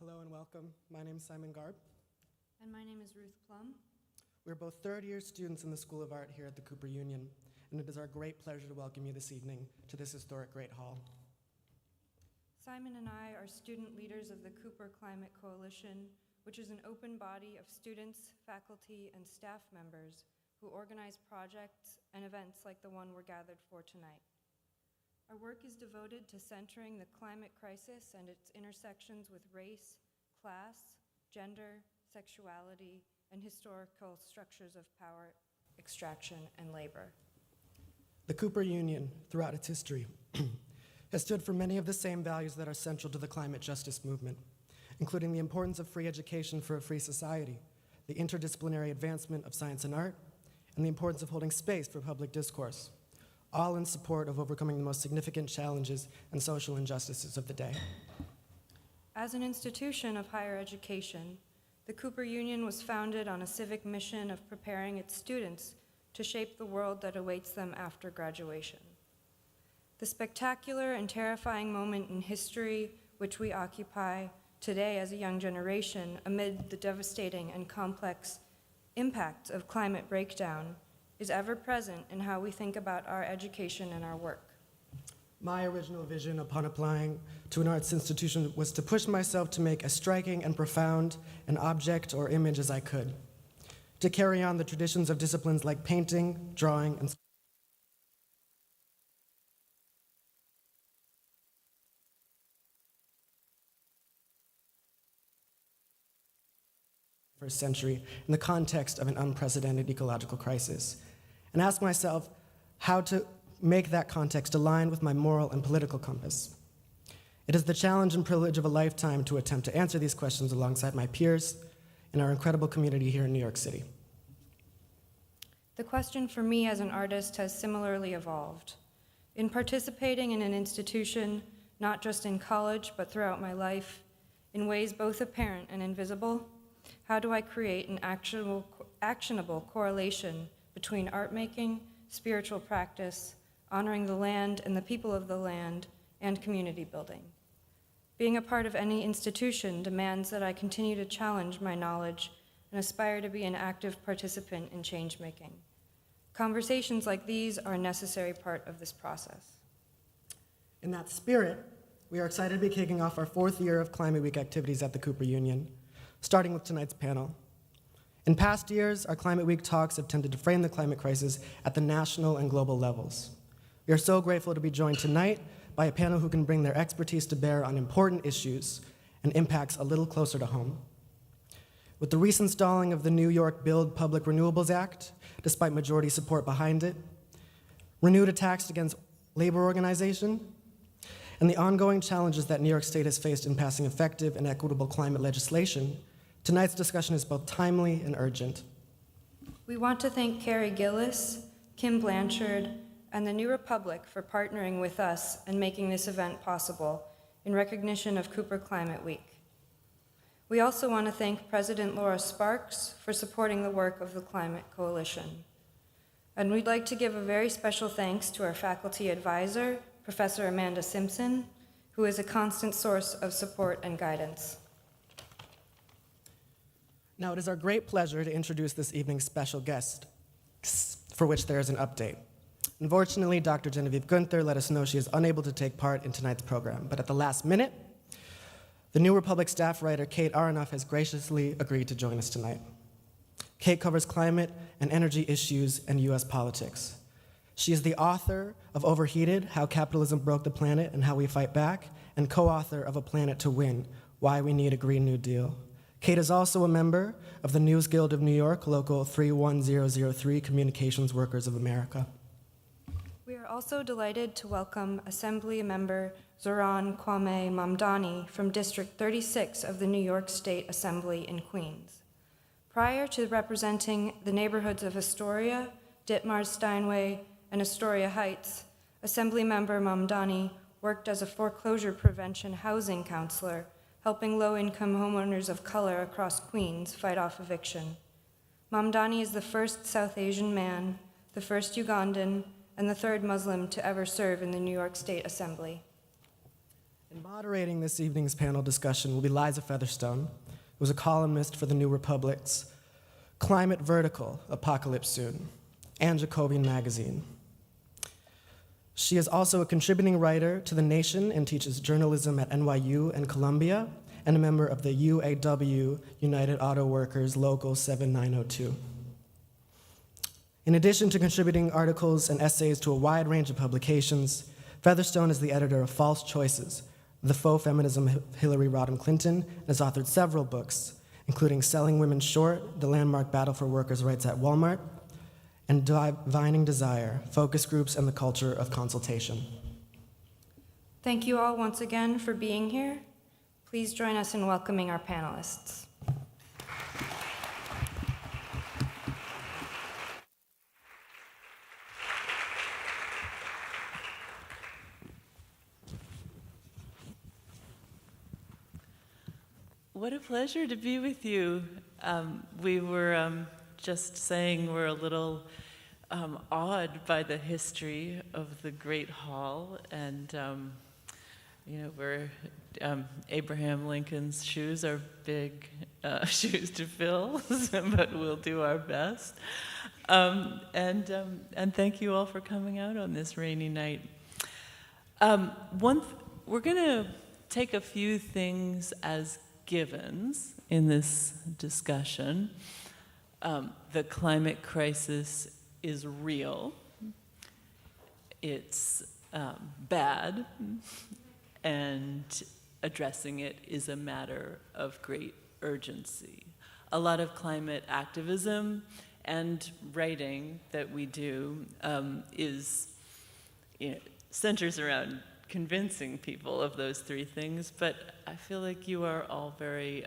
Hello and welcome. My name is Simon Garb. And my name is Ruth Plum. We're both third-year students in the School of Art here at the Cooper Union, and it is our great pleasure to welcome you this evening to this historic Great Hall. Simon and I are student leaders of the Cooper Climate Coalition, which is an open body of students, faculty, and staff members who organize projects and events like the one we're gathered for tonight. Our work is devoted to centering the climate crisis and its intersections with race, class, gender, sexuality, and historical structures of power, extraction, and labor. The Cooper Union, throughout its history, has stood for many of the same values that are central to the climate justice movement, including the importance of free education for a free society, the interdisciplinary advancement of science and art, and the importance of holding space for public discourse, all in support of overcoming the most significant challenges and social injustices of the day. As an institution of higher education, the Cooper Union was founded on a civic mission of preparing its students to shape the world that awaits them after graduation. The spectacular and terrifying moment in history which we occupy today as a young generation amid the devastating and complex impacts of climate breakdown is ever present in how we think about our education and our work. My original vision upon applying to an arts institution was to push myself to make as striking and profound an object or image as I could, to carry on the traditions of disciplines like painting, drawing, and first century in the context of an unprecedented ecological crisis, and ask myself how to make that context align with my moral and political compass. It is the challenge and privilege of a lifetime to attempt to answer these questions alongside my peers in our incredible community here in New York City. The question for me as an artist has similarly evolved. In participating in an institution, not just in college, but throughout my life, in ways both apparent and invisible, how do I create an actionable correlation between art making, spiritual practice, honoring the land and the people of the land, and community building? Being a part of any institution demands that I continue to challenge my knowledge and aspire to be an active participant in change making. Conversations like these are a necessary part of this process. In that spirit, we are excited to be kicking off our 4th year of Climate Week activities at the Cooper Union, starting with tonight's panel. In past years, our Climate Week talks have tended to frame the climate crisis at the national and global levels. We are so grateful to be joined tonight by a panel who can bring their expertise to bear on important issues and impacts a little closer to home. With the recent stalling of the New York Build Public Renewables Act, despite majority support behind it, renewed attacks against labor organization, and the ongoing challenges that New York State has faced in passing effective and equitable climate legislation, tonight's discussion is both timely and urgent. We want to thank Carrie Gillis, Kim Blanchard, and the New Republic for partnering with us and making this event possible in recognition of Cooper Climate Week. We also want to thank President Laura Sparks for supporting the work of the Climate Coalition. And we'd like to give a very special thanks to our faculty advisor, Professor Amanda Simpson, who is a constant source of support and guidance. Now, it is our great pleasure to introduce this evening's special guest, for which there is an update. Unfortunately, Dr. Genevieve Gunther let us know she is unable to take part in tonight's program, but at the last minute, the New Republic staff writer Kate Aronoff has graciously agreed to join us tonight. Kate covers climate and energy issues and US politics. She is the author of Overheated, How Capitalism Broke the Planet and How We Fight Back, and co-author of A Planet to Win, Why We Need a Green New Deal. Kate is also a member of the News Guild of New York, Local 31003, Communications Workers of America. We are also delighted to welcome Assemblymember Zohran Kwame Mamdani from District 36 of the New York State Assembly in Queens. Prior to representing the neighborhoods of Astoria, Ditmars Steinway, and Astoria Heights, Assemblymember Mamdani worked as a foreclosure prevention housing counselor, helping low-income homeowners of color across Queens fight off eviction. Mamdani is the first South Asian man, the first Ugandan, and the third Muslim to ever serve in the New York State Assembly. And moderating this evening's panel discussion will be Liza Featherstone, who is a columnist for the New Republic's Climate Vertical, Apocalypse Soon, and Jacobian Magazine. She is also a contributing writer to The Nation and teaches journalism at NYU and Columbia, and a member of the UAW, United Auto Workers Local 7902. In addition to contributing articles and essays to a wide range of publications, Featherstone is the editor of False Choices, The Faux Feminism of Hillary Rodham Clinton, and has authored several books, including Selling Women Short, The Landmark Battle for Workers' Rights at Walmart, and Divining Desire, Focus Groups and the Culture of Consultation. Thank you all once again for being here. Please join us in welcoming our panelists. What a pleasure to be with you. We were just saying we're a little awed by the history of the Great Hall, and we're Abraham Lincoln's shoes are big shoes to fill, but we'll do our best. And thank you all for coming out on this rainy night. We're going to take a few things as givens in this discussion. The climate crisis is real. It's bad, and addressing it is a matter of great urgency. A lot of climate activism and writing that we do centers around convincing people of those three things, but I feel like you are all very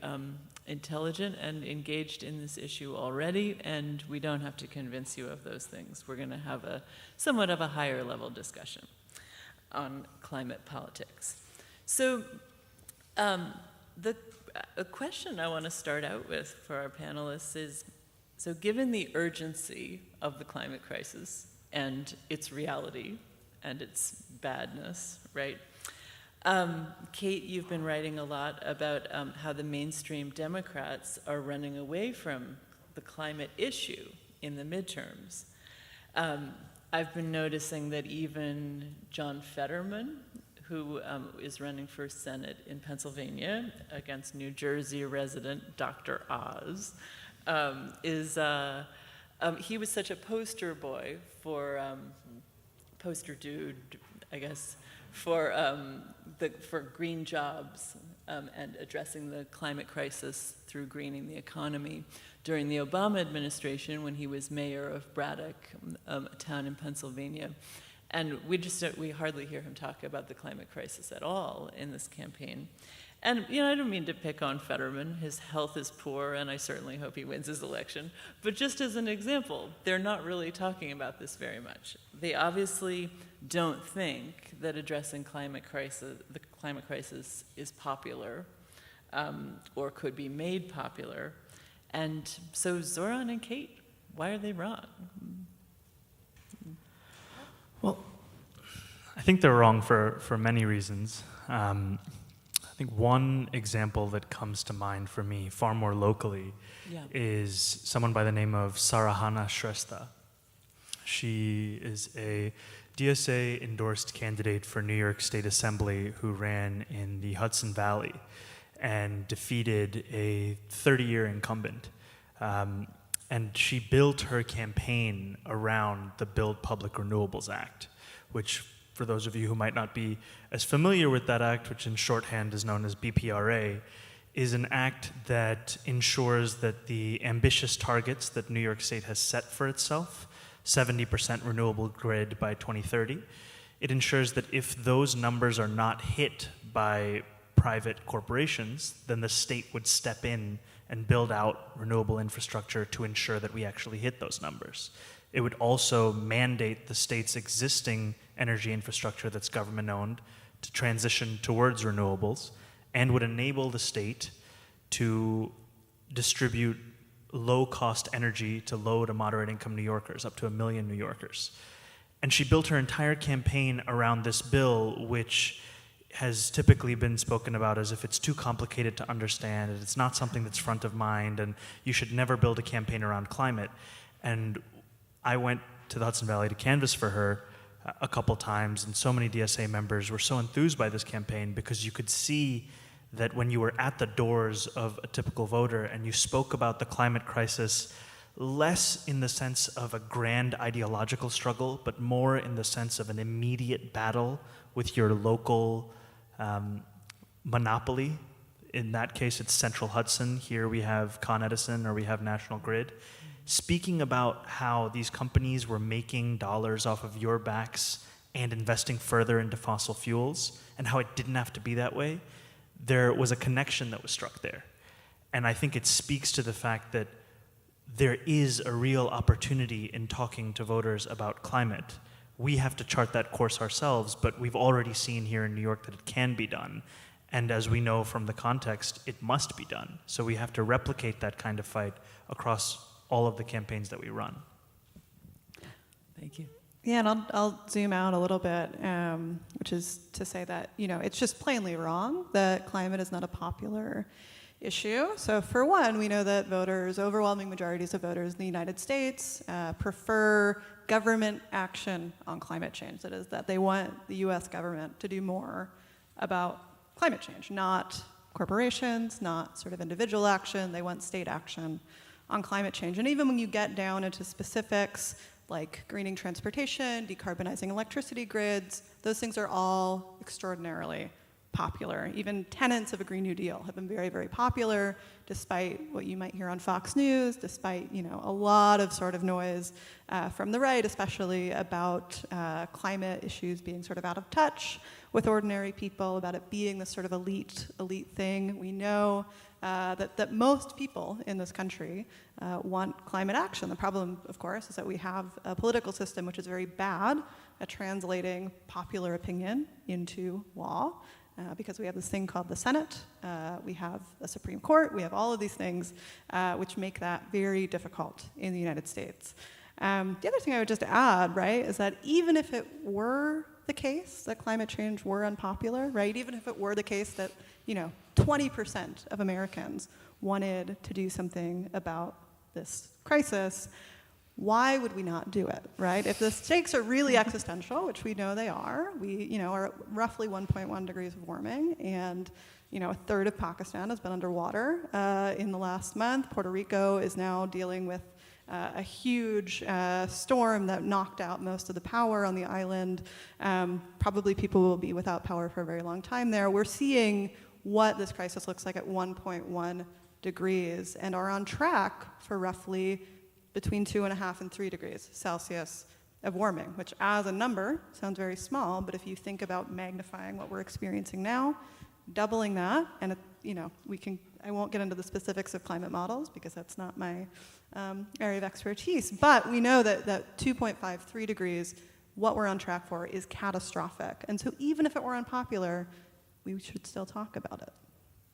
intelligent and engaged in this issue already, and we don't have to convince you of those things. We're going to have a somewhat of a higher level discussion on climate politics. So the question I want to start out with for our panelists is, so given the urgency of the climate crisis and its reality and its badness, right? Kate, you've been writing a lot about how the mainstream Democrats are running away from the climate issue in the midterms. I've been noticing that even John Fetterman, who is running for Senate in Pennsylvania against New Jersey resident Dr. Oz, he was such a poster boy for, poster dude, I guess, for green jobs and addressing the climate crisis through greening the economy during the Obama administration when he was mayor of Braddock, a town in Pennsylvania. And we hardly hear him talk about the climate crisis at all in this campaign. And, I don't mean to pick on Fetterman. His health is poor, and I certainly hope he wins his election. But just as an example, they're not really talking about this very much. They obviously don't think that addressing the climate crisis is popular or could be made popular. And so Zohran and Kate, why are they wrong? Well, I think they're wrong for many reasons. I think one example that comes to mind for me, far more locally, is someone by the name of Sarahana Shrestha. She is a DSA-endorsed candidate for New York State Assembly who ran in the Hudson Valley and defeated a 30-year incumbent. And she built her campaign around the Build Public Renewables Act, which, for those of you who might not be as familiar with that act, which in shorthand is known as BPRA, is an act that ensures that the ambitious targets that New York State has set for itself, 70% renewable grid by 2030, it ensures that if those numbers are not hit by private corporations, then the state would step in and build out renewable infrastructure to ensure that we actually hit those numbers. It would also mandate the state's existing energy infrastructure that's government-owned to transition towards renewables, and would enable the state to distribute low-cost energy to low to moderate-income New Yorkers, up to 1 million New Yorkers. And she built her entire campaign around this bill, which has typically been spoken about as if it's too complicated to understand, and it's not something that's front of mind, and you should never build a campaign around climate. And I went to the Hudson Valley to canvass for her a couple times, and so many DSA members were so enthused by this campaign because you could see that when you were at the doors of a typical voter and you spoke about the climate crisis less in the sense of a grand ideological struggle, but more in the sense of an immediate battle with your local monopoly. In that case, it's Central Hudson. Here we have Con Edison, or we have National Grid. Speaking about how these companies were making dollars off of your backs and investing further into fossil fuels, and how it didn't have to be that way, there was a connection that was struck there. And I think it speaks to the fact that there is a real opportunity in talking to voters about climate. We have to chart that course ourselves, but we've already seen here in New York that it can be done. And as we know from the context, it must be done. So we have to replicate that kind of fight across all of the campaigns that we run. Thank you. Yeah, and I'll zoom out a little bit, which is to say that, it's just plainly wrong that climate is not a popular issue. So for one, we know that overwhelming majorities of voters in the United States prefer government action on climate change. That is, that they want the US government to do more about climate change, not corporations, not sort of individual action. They want state action on climate change. And even when you get down into specifics like greening transportation, decarbonizing electricity grids, those things are all extraordinarily popular. Even tenets of a Green New Deal have been very, very popular, despite what you might hear on Fox News, despite a lot of sort of noise from the right, especially about climate issues being sort of out of touch with ordinary people, about it being this sort of elite thing. We know that most people in this country want climate action. The problem, of course, is that we have a political system which is very bad at translating popular opinion into law. Because we have this thing called the Senate, we have the Supreme Court, we have all of these things which make that very difficult in the United States. The other thing I would just add, right, is that even if it were the case that climate change were unpopular, right, even if it were the case that 20% of Americans wanted to do something about this crisis, why would we not do it, right? If the stakes are really existential, which we know they are, we are at roughly 1.1 degrees of warming, and a third of Pakistan has been underwater in the last month. Puerto Rico is now dealing with a huge storm that knocked out most of the power on the island. Probably people will be without power for a very long time there. We're seeing what this crisis looks like at 1.1 degrees and are on track for roughly between 2.5 and 3 degrees Celsius of warming, which as a number sounds very small, but if you think about magnifying what we're experiencing now, doubling that, and I won't get into the specifics of climate models because that's not my area of expertise, but we know that 2.5, 3 degrees, what we're on track for is catastrophic. And so even if it were unpopular, we should still talk about it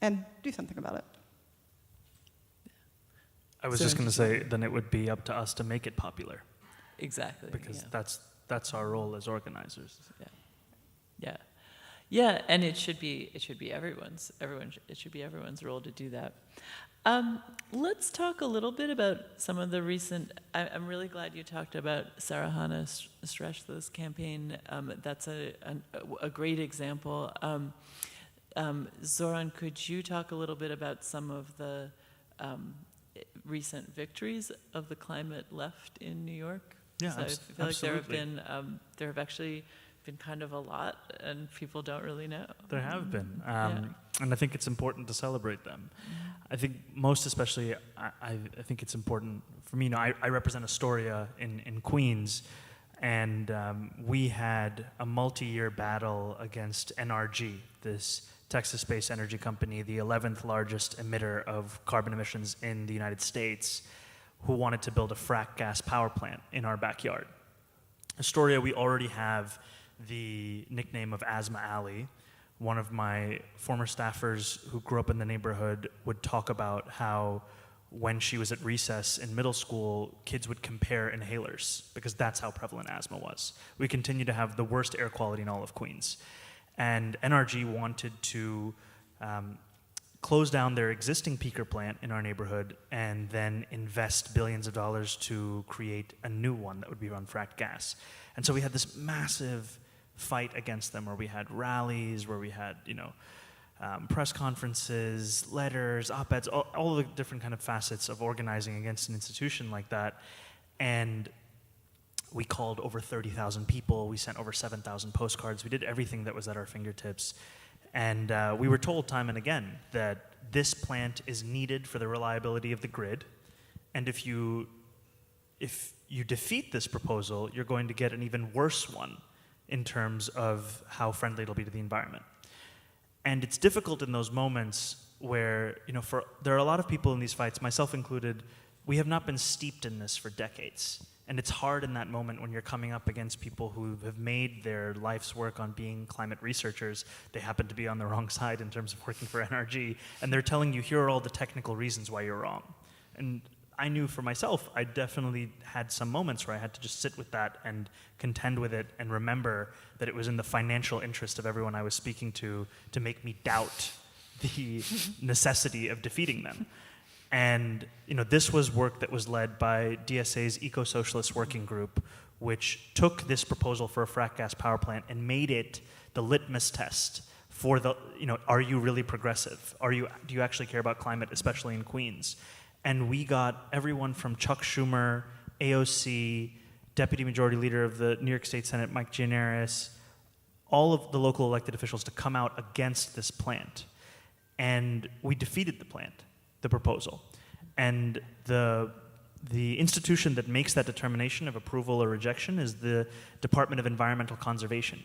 and do something about it. I was just going to say, then it would be up to us to make it popular. Exactly. Because that's our role as organizers. Yeah, and it should be everyone's role to do that. Let's talk a little bit about some of the recent. I'm really glad you talked about Sarahana Shrestha's campaign. That's a great example. Zohran, could you talk a little bit about some of the recent victories of the climate left in New York? Yeah, so I feel absolutely. like there have actually been kind of a lot, and people don't really know. There have been, and I think it's important to celebrate them. I think most especially, I think it's important for me. I represent Astoria in Queens, and we had a multi-year battle against NRG, this Texas-based energy company, the 11th largest emitter of carbon emissions in the United States, who wanted to build a frack gas power plant in our backyard. Astoria, we already have the nickname of Asthma Alley. One of my former staffers who grew up in the neighborhood would talk about how when she was at recess in middle school, kids would compare inhalers because that's how prevalent asthma was. We continue to have the worst air quality in all of Queens. And NRG wanted to close down their existing peaker plant in our neighborhood and then invest billions of dollars to create a new one that would be on fracked gas. And so we had this massive fight against them where we had rallies, where we had, press conferences, letters, op-eds, all the different kind of facets of organizing against an institution like that. And we called over 30,000 people. We sent over 7,000 postcards. We did everything that was at our fingertips. And we were told time and again that this plant is needed for the reliability of the grid. And if you defeat this proposal, you're going to get an even worse one in terms of how friendly it'll be to the environment. And it's difficult in those moments where, there are a lot of people in these fights, myself included, we have not been steeped in this for decades. And it's hard in that moment when you're coming up against people who have made their life's work on being climate researchers. They happen to be on the wrong side in terms of working for NRG, and they're telling you, here are all the technical reasons why you're wrong. And I knew for myself, I definitely had some moments where I had to just sit with that and contend with it and remember that it was in the financial interest of everyone I was speaking to make me doubt the necessity of defeating them. And this was work that was led by DSA's Eco-Socialist Working Group, which took this proposal for a frack gas power plant and made it the litmus test for the, are you really progressive? Do you actually care about climate, especially in Queens? And we got everyone from Chuck Schumer, AOC, Deputy Majority Leader of the New York State Senate, Mike Gianaris, all of the local elected officials to come out against this plant. And we defeated the proposal. And the institution that makes that determination of approval or rejection is the Department of Environmental Conservation.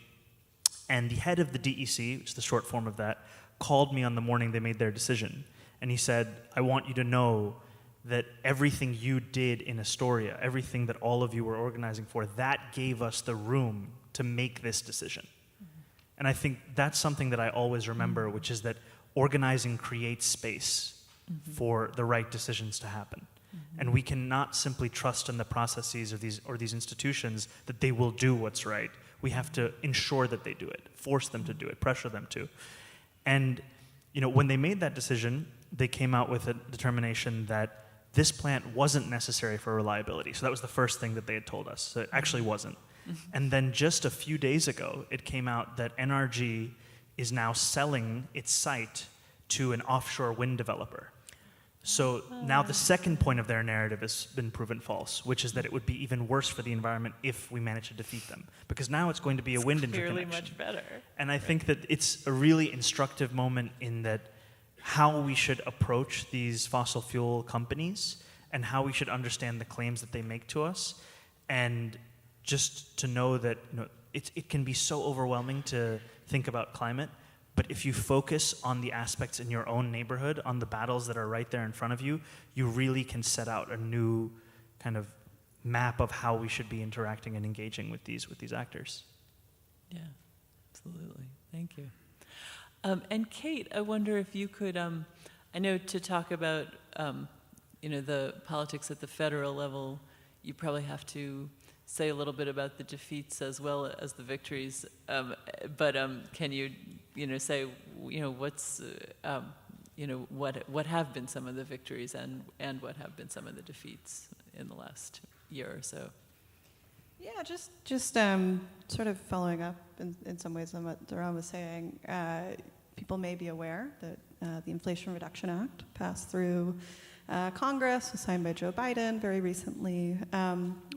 And the head of the DEC, which is the short form of that, called me on the morning they made their decision. And he said, I want you to know that everything you did in Astoria, everything that all of you were organizing for, that gave us the room to make this decision. And I think that's something that I always remember, which is that organizing creates space for the right decisions to happen. And we cannot simply trust in the processes of these institutions that they will do what's right. We have to ensure that they do it, force them to do it, pressure them to. And when they made that decision, they came out with a determination that this plant wasn't necessary for reliability. So that was the first thing that they had told us. So it actually wasn't. And then just a few days ago, it came out that NRG is now selling its site to an offshore wind developer. So now the second point of their narrative has been proven false, which is that it would be even worse for the environment if we manage to defeat them. Because now it's going to be a wind interconnection. Clearly much better. And I think that it's a really instructive moment in that how we should approach these fossil fuel companies and how we should understand the claims that they make to us. And just to know that it can be so overwhelming to think about climate. But if you focus on the aspects in your own neighborhood, on the battles that are right there in front of you, you really can set out a new kind of map of how we should be interacting and engaging with these actors. Yeah, absolutely. Thank you. And Kate, I wonder if you could, I know to talk about, the politics at the federal level, you probably have to say a little bit about the defeats as well as the victories. But can you, say, what's, what have been some of the victories and what have been some of the defeats in the last year or so? Yeah, just sort of following up in some ways on what Zohran was saying. People may be aware that the Inflation Reduction Act passed through Congress, was signed by Joe Biden very recently,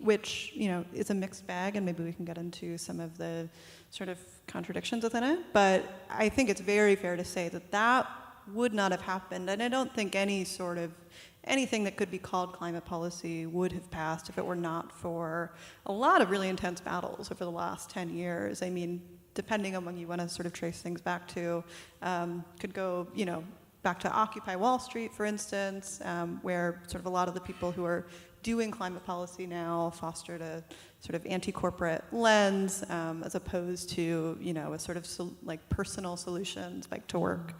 which is a mixed bag, and maybe we can get into some of the sort of contradictions within it. But I think it's very fair to say that would not have happened, and I don't think anything that could be called climate policy would have passed if it were not for a lot of really intense battles over the last 10 years. I mean, depending on when you want to sort of trace things back to, could go, back to Occupy Wall Street, for instance, where sort of a lot of the people who are doing climate policy now fostered a sort of anti-corporate lens, as opposed to, a sort of personal solutions, bike to work,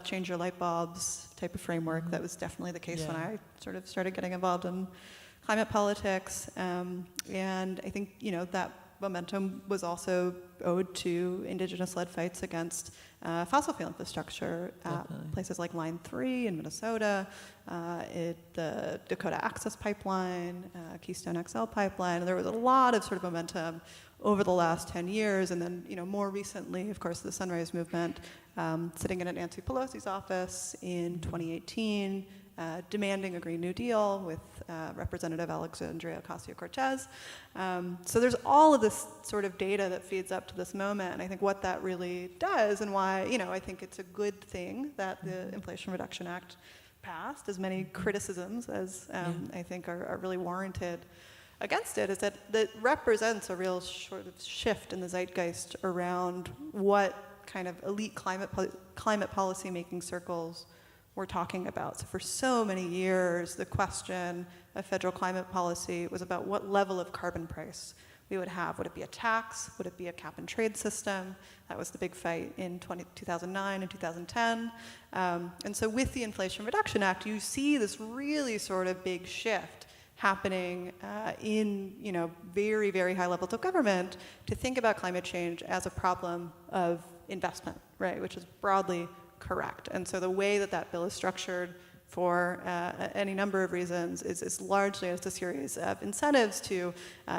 change your light bulbs type of framework. That was definitely the case when I sort of started getting involved in climate politics. And I think, that momentum was also owed to indigenous-led fights against fossil fuel infrastructure at places like Line 3 in Minnesota, the Dakota Access Pipeline, Keystone XL Pipeline. There was a lot of sort of momentum over the last 10 years, and then more recently, of course, the Sunrise Movement, sitting in at Nancy Pelosi's office in 2018, demanding a Green New Deal with Representative Alexandria Ocasio-Cortez. So there's all of this sort of data that feeds up to this moment, and I think what that really does, and why I think it's a good thing that the Inflation Reduction Act passed, as many criticisms as I think are really warranted against it, is that it represents a real sort of shift in the zeitgeist around what kind of elite climate policy making circles we're talking about. So for so many years, the question of federal climate policy was about what level of carbon price we would have. Would it be a tax? Would it be a cap and trade system? That was the big fight in 2009 and 2010. And so with the Inflation Reduction Act, you see this really sort of big shift happening in very, very high levels of government to think about climate change as a problem of investment, right, which is broadly correct. And so the way that bill is structured for any number of reasons is largely just a series of incentives to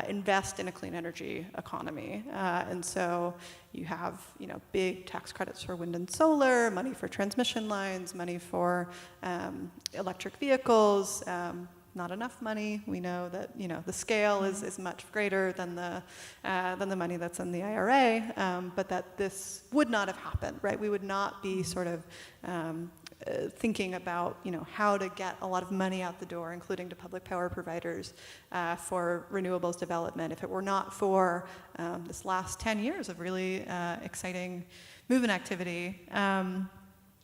invest in a clean energy economy. And so you have big tax credits for wind and solar, money for transmission lines, money for electric vehicles, not enough money. We know that the scale is much greater than the money that's in the IRA, but that this would not have happened, right? We would not be sort of thinking about how to get a lot of money out the door, including to public power providers, for renewables development, if it were not for this last 10 years of really exciting movement activity.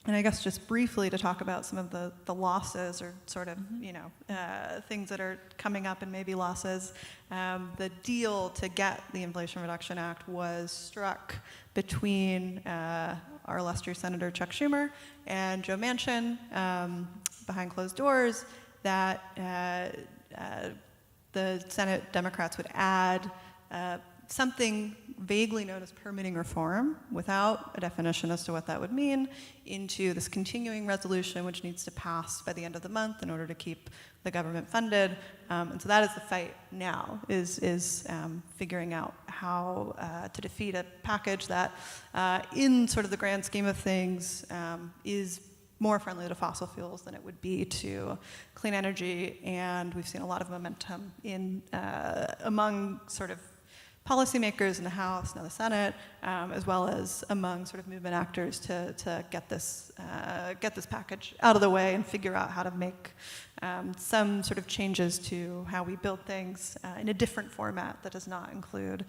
And I guess just briefly to talk about some of the losses or sort of, things that are coming up and maybe losses. The deal to get the Inflation Reduction Act was struck between our illustrious Senator Chuck Schumer and Joe Manchin behind closed doors, that the Senate Democrats would add something vaguely known as permitting reform, without a definition as to what that would mean, into this continuing resolution, which needs to pass by the end of the month in order to keep the government funded. And so that is the fight now, is figuring out how to defeat a package that, in sort of the grand scheme of things, is more friendly to fossil fuels than it would be to clean energy. And we've seen a lot of momentum in among sort of policymakers in the House, now the Senate, as well as among sort of movement actors to get this package out of the way and figure out how to make some sort of changes to how we build things in a different format that does not include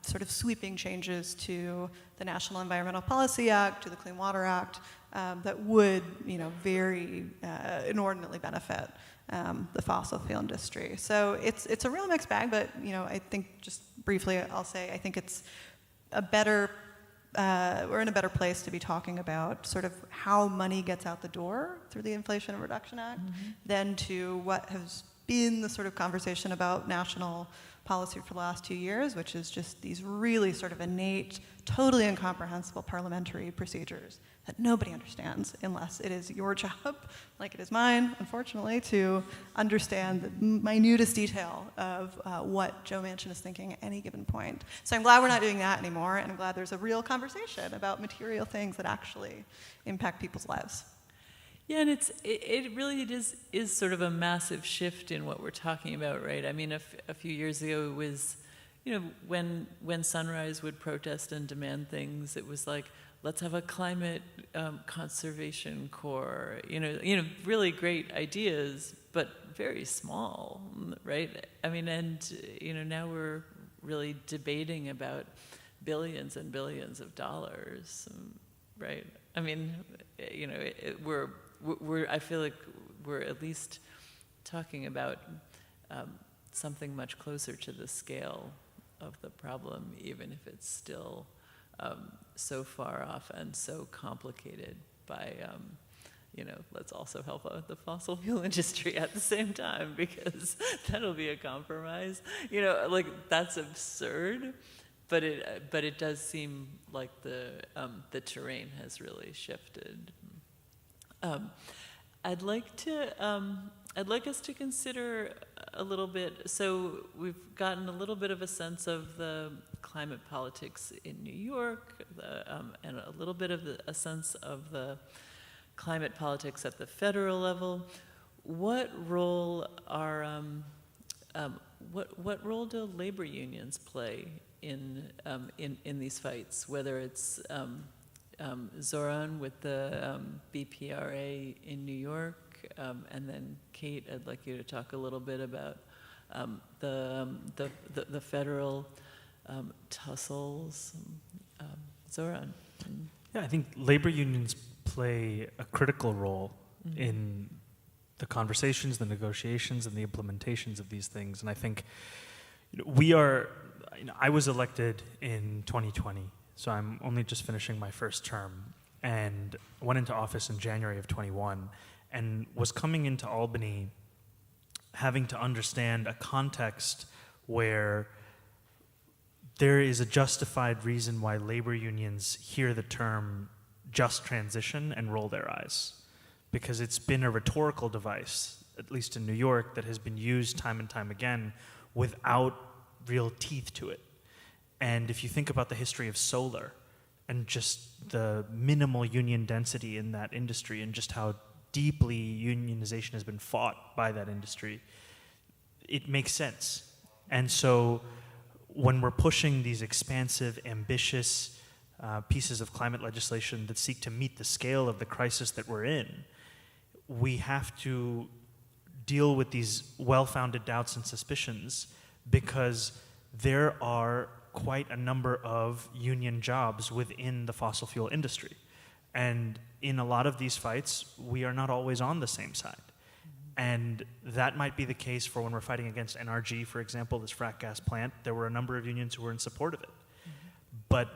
sort of sweeping changes to the National Environmental Policy Act, to the Clean Water Act, that would, very inordinately benefit the fossil fuel industry. So it's a real mixed bag, but I think just briefly I'll say I think it's a better we're in a better place to be talking about sort of how money gets out the door through the Inflation Reduction Act than to what has been the sort of conversation about national policy for the last 2 years, which is just these really sort of innate, totally incomprehensible parliamentary procedures that nobody understands unless it is your job, like it is mine, unfortunately, to understand the minutest detail of what Joe Manchin is thinking at any given point. So I'm glad we're not doing that anymore, and I'm glad there's a real conversation about material things that actually impact people's lives. Yeah, and it really is sort of a massive shift in what we're talking about, right? I mean, a few years ago it was, when Sunrise would protest and demand things, it was like, let's have a climate conservation corps, really great ideas, but very small, right? I mean, and, now we're really debating about billions and billions of dollars, right? I mean, I feel like we're at least talking about something much closer to the scale of the problem, even if it's still so far off and so complicated by let's also help out the fossil fuel industry at the same time, because that'll be a compromise. That's absurd, but it does seem like the terrain has really shifted. I'd like us to consider a little bit. So we've gotten a little bit of a sense of the climate politics in New York, and a little bit of a sense of the climate politics at the federal level. What role do labor unions play in these fights? Whether it's Zohran with the BPRA in New York, and then Kate, I'd like you to talk a little bit about the federal tussles. Zohran. Yeah, I think labor unions play a critical role in the conversations, the negotiations, and the implementations of these things. And I think I was elected in 2020, so I'm only just finishing my first term, and went into office in January of 21, and was coming into Albany having to understand a context where there is a justified reason why labor unions hear the term just transition and roll their eyes, because it's been a rhetorical device, at least in New York, that has been used time and time again without real teeth to it. And if you think about the history of solar and just the minimal union density in that industry and just how deeply unionization has been fought by that industry, it makes sense. And so when we're pushing these expansive, ambitious pieces of climate legislation that seek to meet the scale of the crisis that we're in, we have to deal with these well-founded doubts and suspicions, because there are quite a number of union jobs within the fossil fuel industry. And in a lot of these fights, we are not always on the same side. And that might be the case for when we're fighting against NRG, for example, this frack gas plant. There were a number of unions who were in support of it. But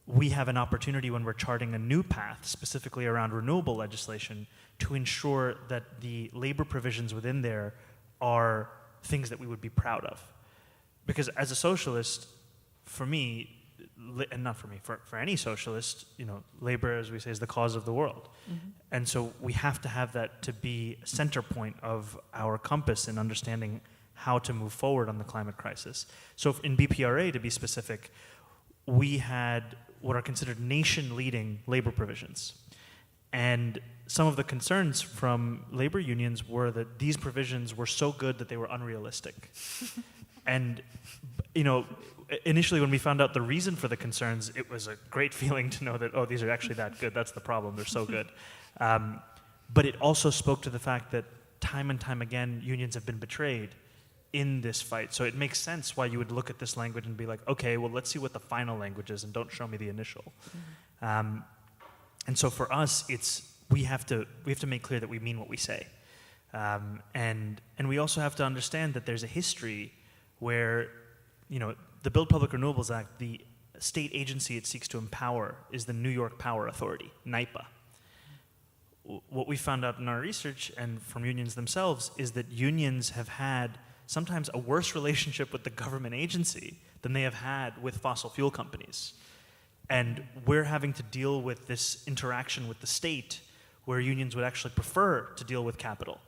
we have an opportunity when we're charting a new path, specifically around renewable legislation, to ensure that the labor provisions within there are things that we would be proud of. Because as a socialist, for me, and not for me, for any socialist, labor, as we say, is the cause of the world. And so we have to have that to be a center point of our compass in understanding how to move forward on the climate crisis. So in BPRA, to be specific, we had what are considered nation-leading labor provisions. And some of the concerns from labor unions were that these provisions were so good that they were unrealistic. And, initially when we found out the reason for the concerns, it was a great feeling to know that, oh, these are actually that good. That's the problem. They're so good. But it also spoke to the fact that time and time again, unions have been betrayed in this fight. So it makes sense why you would look at this language and be like, okay, well, let's see what the final language is and don't show me the initial. And so for us, we have to make clear that we mean what we say. And we also have to understand that there's a history where, the Build Public Renewables Act, the state agency it seeks to empower is the New York Power Authority, NYPA. What we found out in our research and from unions themselves is that unions have had sometimes a worse relationship with the government agency than they have had with fossil fuel companies. And we're having to deal with this interaction with the state where unions would actually prefer to deal with capital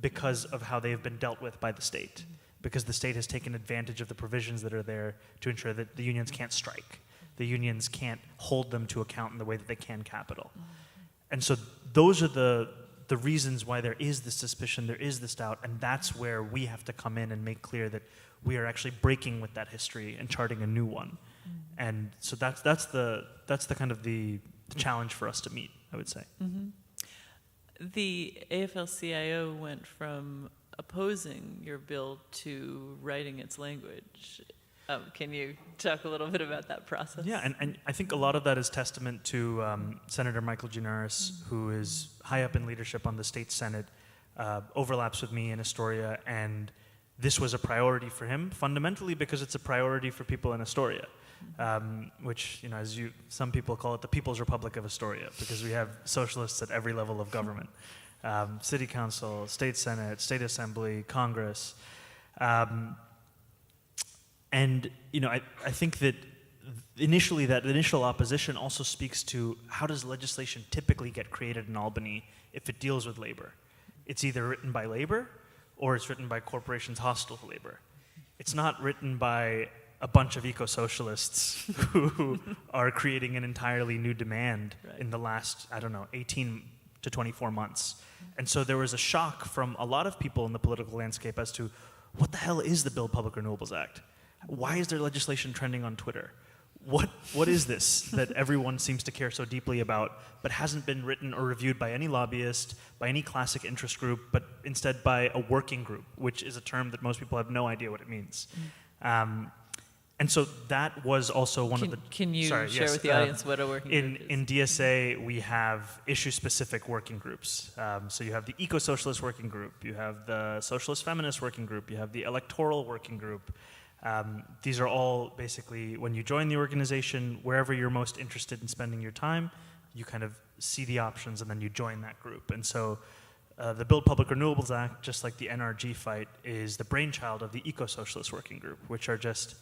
because of how they have been dealt with by the state. Because the state has taken advantage of the provisions that are there to ensure that the unions can't strike. The unions can't hold them to account in the way that they can capital. And so those are the reasons why there is this suspicion, there is this doubt, and that's where we have to come in and make clear that we are actually breaking with that history and charting a new one. And so that's the kind of the challenge for us to meet, I would say. The AFL-CIO went from opposing your bill to writing its language. Can you talk a little bit about that process? Yeah, and I think a lot of that is testament to Senator Michael Gianaris, who is high up in leadership on the state Senate, overlaps with me in Astoria, and this was a priority for him, fundamentally because it's a priority for people in Astoria. which, some people call it the People's Republic of Astoria, because we have socialists at every level of government. City council, state senate, state assembly, Congress. I think that initially that initial opposition also speaks to how does legislation typically get created in Albany if it deals with labor. It's either written by labor or it's written by corporations hostile to labor. It's not written by a bunch of eco-socialists who are creating an entirely new demand in the last, 18 to 24 months. And so there was a shock from a lot of people in the political landscape as to what the hell is the Build Public Renewables Act? Why is there legislation trending on Twitter? What is this that everyone seems to care so deeply about, but hasn't been written or reviewed by any lobbyist, by any classic interest group, but instead by a working group, which is a term that most people have no idea what it means. And so that was also one of the... Can you share with the audience what a working group is? In DSA, we have issue-specific working groups. So you have the Eco-Socialist Working Group, you have the Socialist Feminist Working Group, you have the Electoral Working Group. These are all basically, when you join the organization, wherever you're most interested in spending your time, you kind of see the options and then you join that group. And so the Build Public Renewables Act, just like the NRG fight, is the brainchild of the Eco-Socialist Working Group, which are just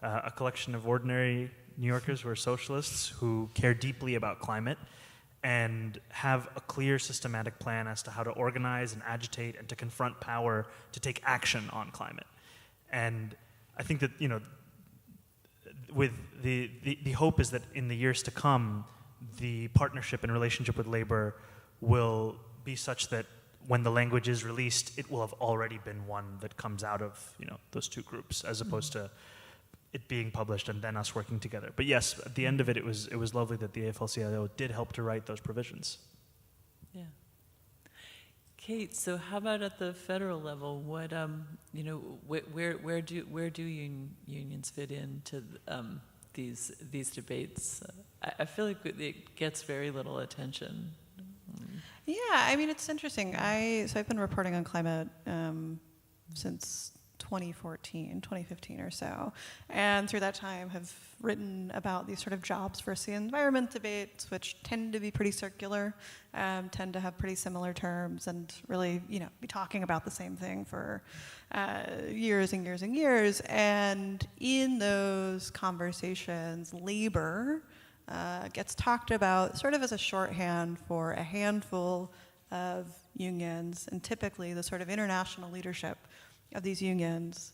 a collection of ordinary New Yorkers who are socialists who care deeply about climate and have a clear systematic plan as to how to organize and agitate and to confront power to take action on climate. And I think that, with the hope is that in the years to come, the partnership and relationship with labor will be such that when the language is released, it will have already been one that comes out of, those two groups, as opposed to it being published and then us working together. But yes, at the end of it, it was lovely that the AFL-CIO did help to write those provisions. Yeah. Kate, so how about at the federal level? What where do unions fit into these debates? I feel like it gets very little attention. Yeah, I mean, it's interesting. I've been reporting on climate since 2015 or so, and through that time have written about these sort of jobs versus the environment debates, which tend to be pretty circular, tend to have pretty similar terms, and really, be talking about the same thing for years and years and years. And in those conversations, labor gets talked about sort of as a shorthand for a handful of unions, and typically the sort of international leadership of these unions,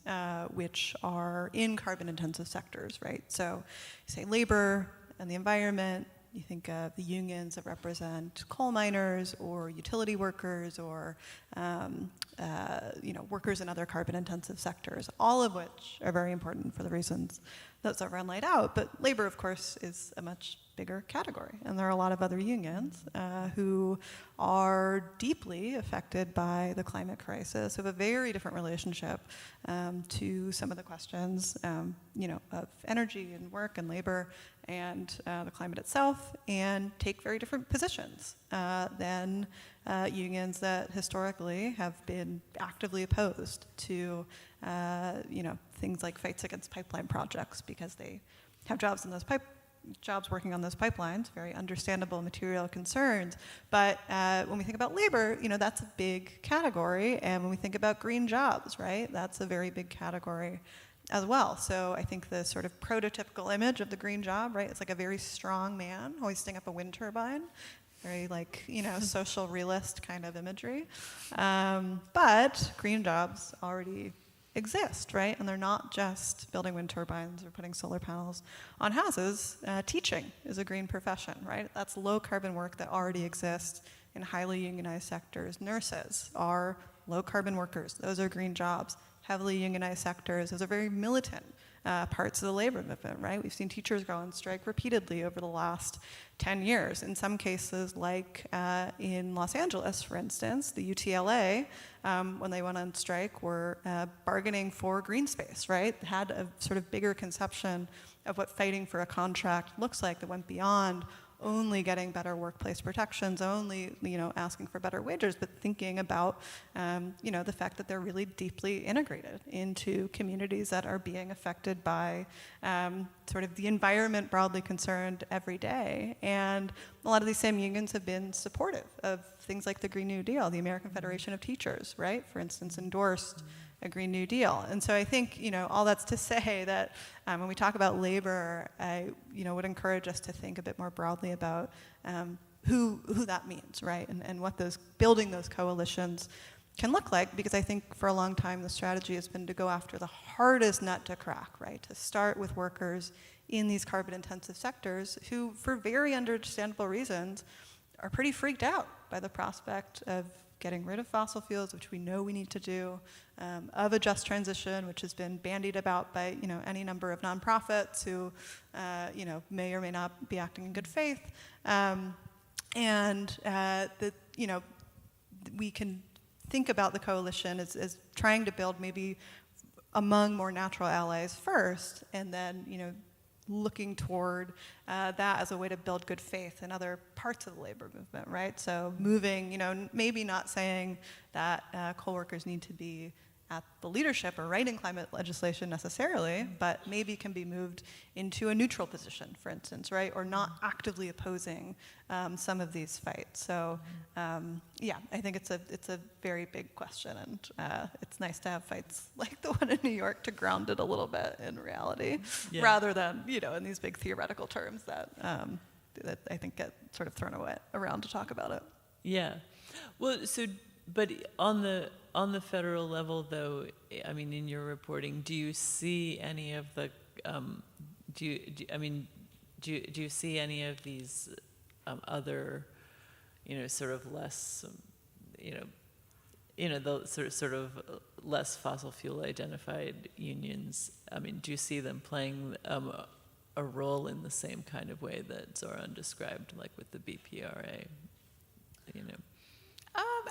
which are in carbon-intensive sectors, right? So you say labor and the environment, you think of the unions that represent coal miners or utility workers or workers in other carbon-intensive sectors, all of which are very important for the reasons that Zohran laid out. But labor, of course, is a much bigger category, and there are a lot of other unions who are deeply affected by the climate crisis, have a very different relationship to some of the questions, of energy and work and labor and the climate itself, and take very different positions than unions that historically have been actively opposed to, things like fights against pipeline projects because they have jobs working on those pipelines, very understandable material concerns. But when we think about labor, that's a big category. And when we think about green jobs, right, that's a very big category as well. So I think the sort of prototypical image of the green job, right, it's like a very strong man hoisting up a wind turbine, very social realist kind of imagery. But green jobs already exist, right? And they're not just building wind turbines or putting solar panels on houses. Teaching is a green profession, right? That's low carbon work that already exists in highly unionized sectors. Nurses are low carbon workers. Those are green jobs. Heavily unionized sectors, those are very militant parts of the labor movement, right? We've seen teachers go on strike repeatedly over the last 10 years. In some cases, like in Los Angeles, for instance, the UTLA, when they went on strike, were bargaining for green space, right? Had a sort of bigger conception of what fighting for a contract looks like that went beyond only getting better workplace protections, only, asking for better wages, but thinking about, the fact that they're really deeply integrated into communities that are being affected by sort of the environment broadly concerned every day. And a lot of these same unions have been supportive of things like the Green New Deal. The American Federation of Teachers, right, for instance, endorsed a Green New Deal. And so I think, all that's to say that when we talk about labor, I, would encourage us to think a bit more broadly about who that means, right? And what building those coalitions can look like, because I think for a long time the strategy has been to go after the hardest nut to crack, right? To start with workers in these carbon-intensive sectors who, for very understandable reasons, are pretty freaked out by the prospect of getting rid of fossil fuels, which we know we need to do, of a just transition, which has been bandied about by any number of nonprofits who may or may not be acting in good faith, and that we can think about the coalition as trying to build maybe among more natural allies first, and then looking toward that as a way to build good faith in other parts of the labor movement, right? So moving, maybe not saying that coal workers need to be at the leadership or writing climate legislation necessarily, but maybe can be moved into a neutral position, for instance, right? Or not actively opposing some of these fights. So I think it's a very big question, and it's nice to have fights like the one in New York to ground it a little bit in reality, rather than in these big theoretical terms that that I think get sort of thrown around to talk about it. Yeah, well, but on the federal level, though, I mean, in your reporting, do you see any of the do you see any of these other sort of less the sort of less fossil fuel identified unions? I mean, do you see them playing a role in the same kind of way that Zohran described, like with the BPRA?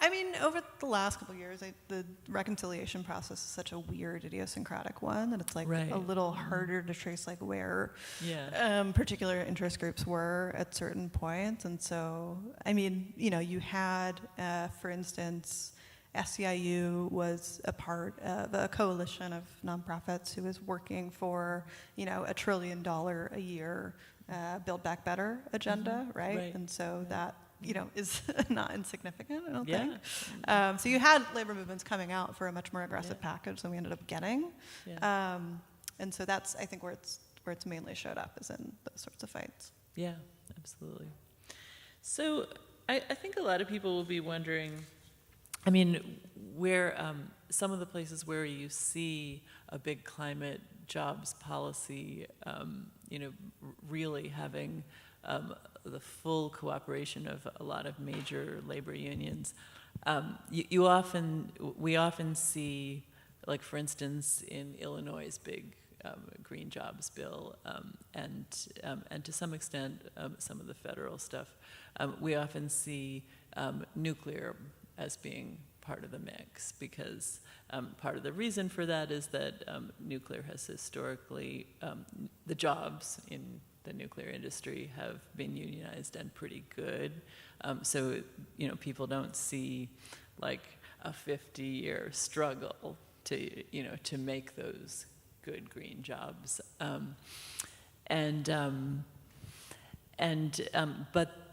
I mean, over the last couple of years, the reconciliation process is such a weird, idiosyncratic one that it's like a little harder to trace like where particular interest groups were at certain points. And so, I mean, you had, for instance, SEIU was a part of a coalition of nonprofits who was working for, $1 trillion a year Build Back Better agenda, right? And so that is not insignificant, I don't think. So you had labor movements coming out for a much more aggressive package than we ended up getting. And so that's, I think, where it's mainly showed up, is in those sorts of fights. Yeah, absolutely. So I think a lot of people will be wondering, I mean, where some of the places where you see a big climate jobs policy, really having the full cooperation of a lot of major labor unions. We often see, like, for instance, in Illinois' big green jobs bill, and to some extent some of the federal stuff, we often see nuclear as being part of the mix, because part of the reason for that is that nuclear has historically, the jobs in the nuclear industry have been unionized and pretty good. So, people don't see like a 50-year struggle to make those good green jobs. But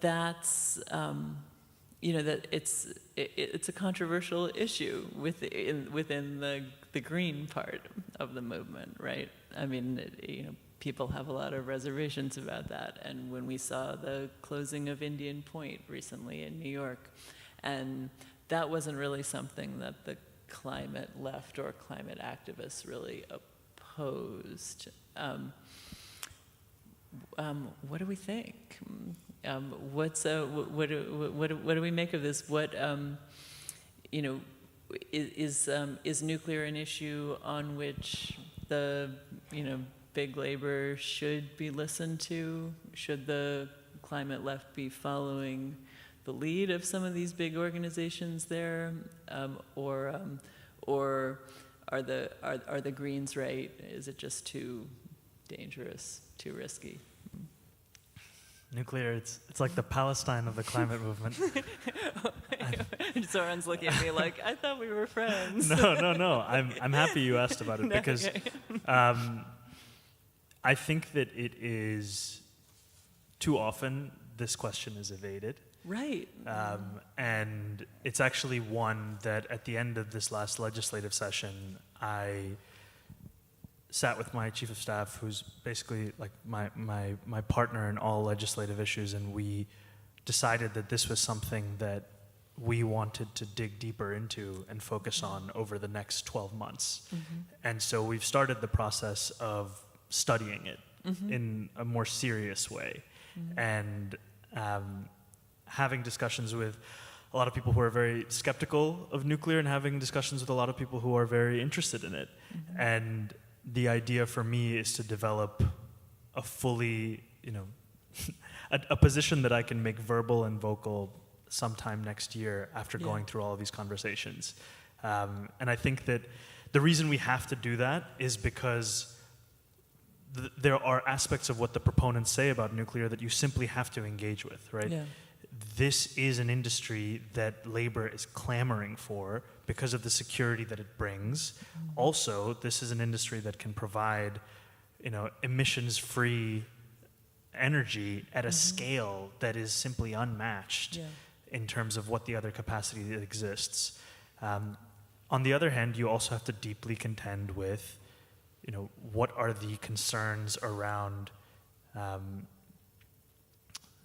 that's, that it's a controversial issue within the green part of the movement, right? I mean, people have a lot of reservations about that. And when we saw the closing of Indian Point recently in New York, and that wasn't really something that the climate left or climate activists really opposed. What do we think? What do we make of this? What is nuclear an issue on which the big labor should be listened to? Should the climate left be following the lead of some of these big organizations there, or are the Greens right? Is it just too dangerous, too risky? Nuclear, it's like the Palestine of the climate movement. Zohran's looking at me like, I thought we were friends. No. I'm happy you asked about it because Okay. I think that it is too often this question is evaded. Right. And it's actually one that at the end of this last legislative session, I sat with my chief of staff, who's basically like my partner in all legislative issues, and we decided that this was something that we wanted to dig deeper into and focus on over the next 12 months. Mm-hmm. And so we've started the process of studying it in a more serious way. And having discussions with a lot of people who are very skeptical of nuclear and having discussions with a lot of people who are very interested in it. And the idea for me is to develop a fully, a position that I can make verbal and vocal sometime next year after going through all of these conversations. And I think that the reason we have to do that is because there are aspects of what the proponents say about nuclear that you simply have to engage with, right? Yeah. This is an industry that labor is clamoring for because of the security that it brings. Also, this is an industry that can provide, emissions-free energy at a scale that is simply unmatched in terms of what the other capacity that exists. On the other hand, you also have to deeply contend with, what are the concerns around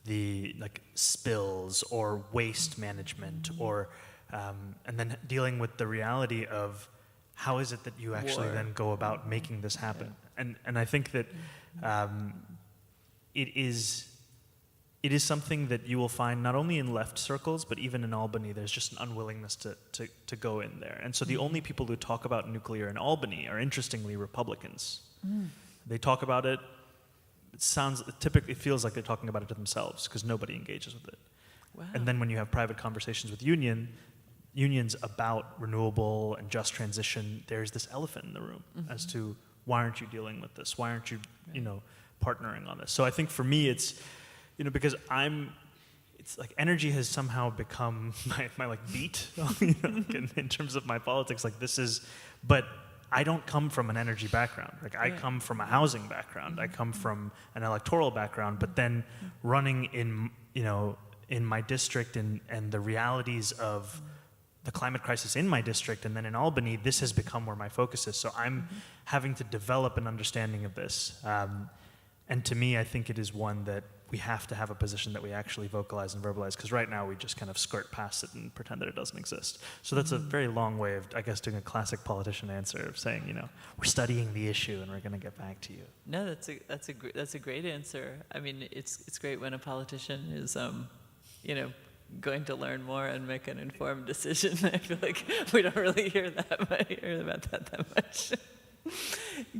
the spills or waste management, or and then dealing with the reality of how is it that you actually then go about making this happen. And I think that it is something that you will find not only in left circles, but even in Albany, there's just an unwillingness to go in there. And so the only people who talk about nuclear in Albany are, interestingly, Republicans. They talk about it. It feels like they're talking about it to themselves because nobody engages with it. Wow. And then when you have private conversations with unions about renewable and just transition, there's this elephant in the room as to why aren't you dealing with this? Why aren't you, partnering on this? So I think for me, it's, because it's like energy has somehow become my beat, in terms of my politics. But I don't come from an energy background. I come from a housing background. I come from an electoral background. But then running in my district and the realities of the climate crisis in my district and then in Albany, this has become where my focus is. So I'm having to develop an understanding of this. And to me, I think it is one that we have to have a position that we actually vocalize and verbalize, because right now we just kind of skirt past it and pretend that it doesn't exist. So that's a very long way of, I guess, doing a classic politician answer of saying, we're studying the issue and we're going to get back to you. No, that's a great answer. I mean, it's great when a politician is, going to learn more and make an informed decision. I feel like we don't really hear about that much.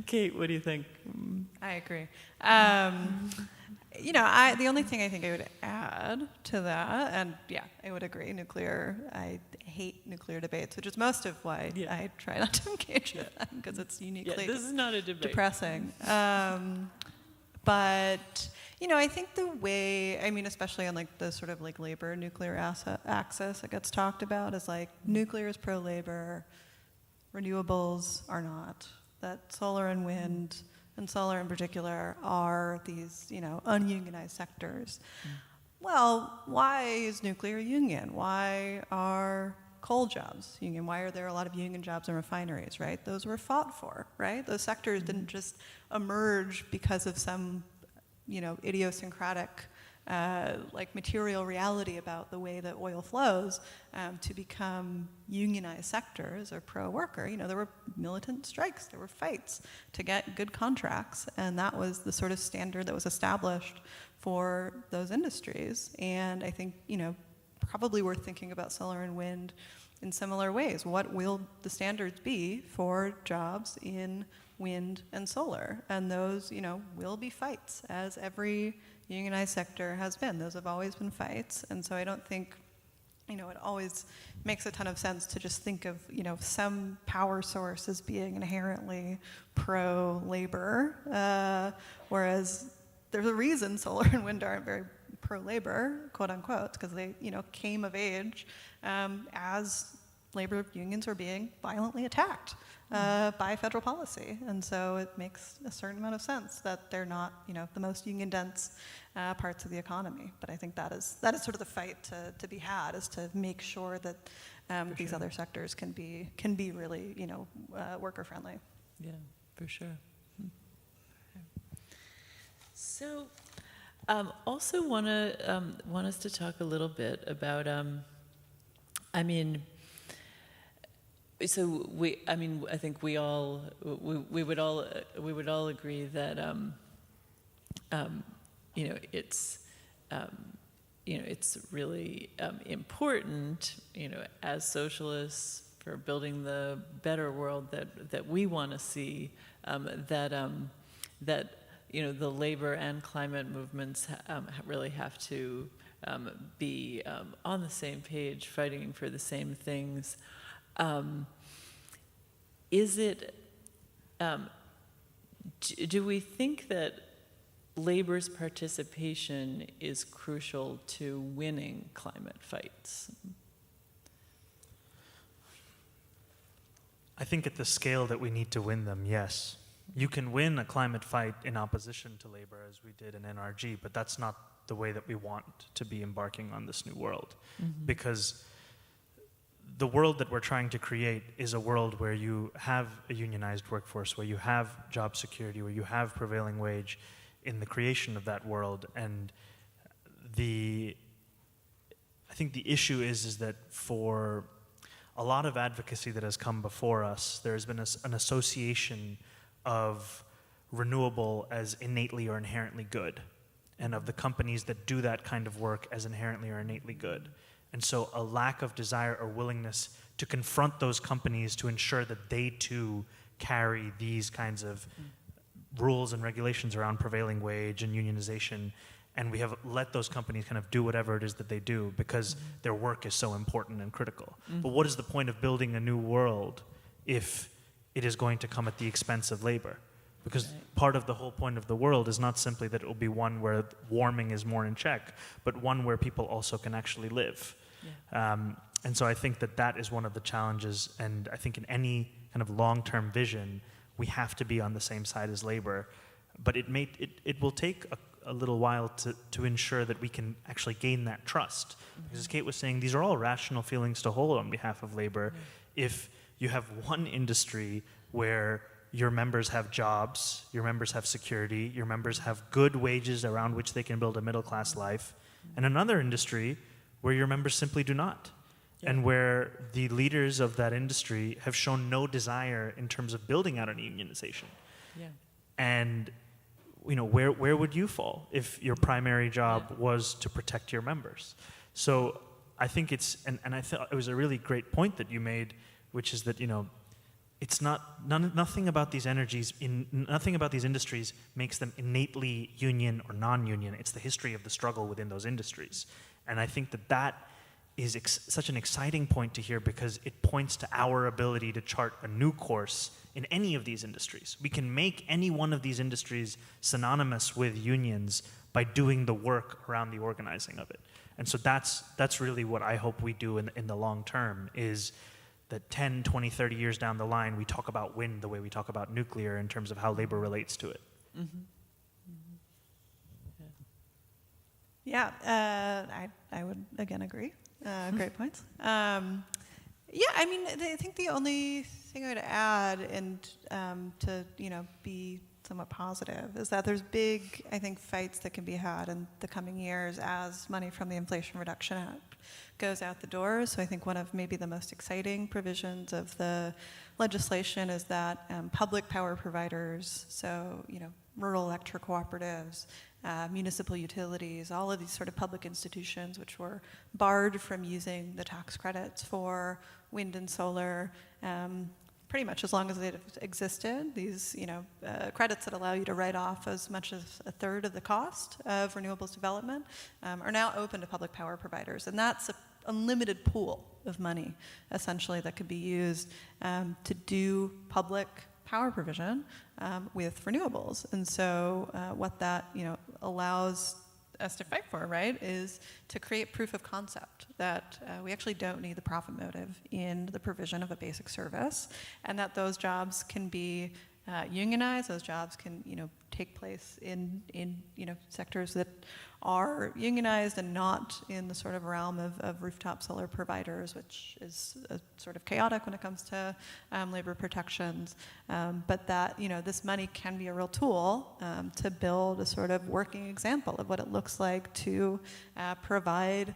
Kate, what do you think? I agree. The only thing I think I would add to that, and I would agree, nuclear, I hate nuclear debates, which is most of why I try not to engage with them, because it's uniquely this is not a debate. Depressing. But, I think the way, especially on the sort of labor nuclear axis that gets talked about is nuclear is pro-labor, renewables are not. That solar and wind, and solar in particular, are these, ununionized sectors. Well, why is nuclear union? Why are coal jobs union? Why are there a lot of union jobs in refineries, right? Those were fought for, right? Those sectors didn't just emerge because of some, idiosyncratic material reality about the way that oil flows to become unionized sectors or pro-worker. There were militant strikes, there were fights to get good contracts, and that was the sort of standard that was established for those industries. And I think, probably we're thinking about solar and wind in similar ways. What will the standards be for jobs in wind and solar? And those, will be fights, as every unionized sector has been. Those have always been fights. And so I don't think, it always makes a ton of sense to just think of, some power source as being inherently pro-labor, whereas there's a reason solar and wind aren't very pro-labor, quote unquote, because they, came of age as labor unions were being violently attacked by federal policy. And so it makes a certain amount of sense that they're not, the most union-dense parts of the economy. But I think that is sort of the fight to be had, is to make sure that these other sectors can be really, worker-friendly. Yeah, for sure. So, also want us to talk a little bit about, I think we would all agree that, it's really important, as socialists, for building the better world that we want to see, that the labor and climate movements really have to be on the same page, fighting for the same things. Do we think that labor's participation is crucial to winning climate fights? I think at the scale that we need to win them, yes. You can win a climate fight in opposition to labor, as we did in NRG, but that's not the way that we want to be embarking on this new world. Mm-hmm. Because the world that we're trying to create is a world where you have a unionized workforce, where you have job security, where you have prevailing wage in the creation of that world. And I think the issue is that for a lot of advocacy that has come before us, there's been an association of renewable as innately or inherently good, and of the companies that do that kind of work as inherently or innately good. And so a lack of desire or willingness to confront those companies to ensure that they too carry these kinds of rules and regulations around prevailing wage and unionization, and we have let those companies kind of do whatever it is that they do because their work is so important and critical. But what is the point of building a new world if it is going to come at the expense of labor? Because part of the whole point of the world is not simply that it will be one where warming is more in check, but one where people also can actually live. Yeah. And so I think that is one of the challenges, and I think in any kind of long-term vision, we have to be on the same side as labor. But it will take a little while to ensure that we can actually gain that trust. Because as Kate was saying, these are all rational feelings to hold on behalf of labor. If you have one industry where your members have jobs, your members have security, your members have good wages around which they can build a middle-class life, and another industry where your members simply do not, and where the leaders of that industry have shown no desire in terms of building out any unionization. Yeah. And where would you fall if your primary job was to protect your members? So I think and I thought it was a really great point that you made, which is that, it's nothing about these nothing about these industries makes them innately union or non-union. It's the history of the struggle within those industries. And I think that is such an exciting point to hear, because it points to our ability to chart a new course in any of these industries. We can make any one of these industries synonymous with unions by doing the work around the organizing of it. And so that's really what I hope we do in the long term, is that 10, 20, 30 years down the line, we talk about wind the way we talk about nuclear in terms of how labor relates to it. Mm-hmm. Mm-hmm. Yeah, I would again agree. Great points. I think the only thing I would add, and to be somewhat positive, is that there's big, I think, fights that can be had in the coming years as money from the Inflation Reduction Act goes out the door. So I think one of maybe the most exciting provisions of the legislation is that public power providers, so rural electric cooperatives, municipal utilities, all of these sort of public institutions which were barred from using the tax credits for wind and solar pretty much as long as they've existed. These credits that allow you to write off as much as a third of the cost of renewables development are now open to public power providers. And that's an unlimited pool of money, essentially, that could be used to do public power provision with renewables. And so what that allows us to fight for, right, is to create proof of concept that we actually don't need the profit motive in the provision of a basic service, and that those jobs can be unionized. Those jobs can, take place in sectors that are unionized and not in the sort of realm of rooftop solar providers, which is sort of chaotic when it comes to labor protections. But that, this money can be a real tool to build a sort of working example of what it looks like to provide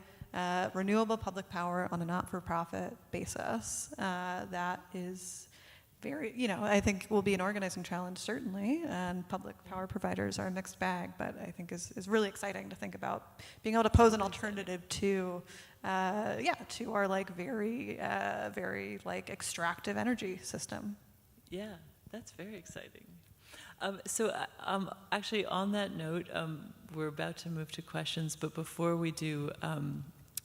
renewable public power on a not-for-profit basis. That is very, I think will be an organizing challenge, certainly, and public power providers are a mixed bag, but I think is really exciting to think about being able to pose an alternative to, to our very extractive energy system. Yeah, that's very exciting. Actually, on that note, we're about to move to questions, but before we do,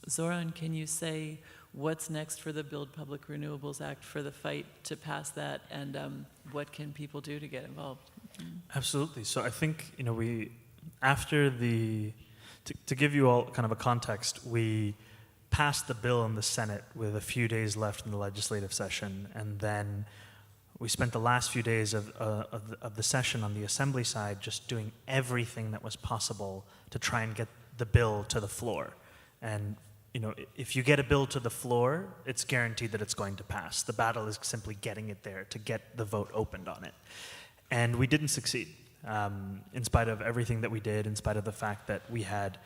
Zohran, can you say what's next for the Build Public Renewables Act, for the fight to pass that, and what can people do to get involved? Absolutely. So I think, to give you all kind of a context, we passed the bill in the Senate with a few days left in the legislative session, and then we spent the last few days of the session on the Assembly side just doing everything that was possible to try and get the bill to the floor. And if you get a bill to the floor, it's guaranteed that it's going to pass. The battle is simply getting it there to get the vote opened on it. And we didn't succeed, in spite of everything that we did, in spite of the fact that we had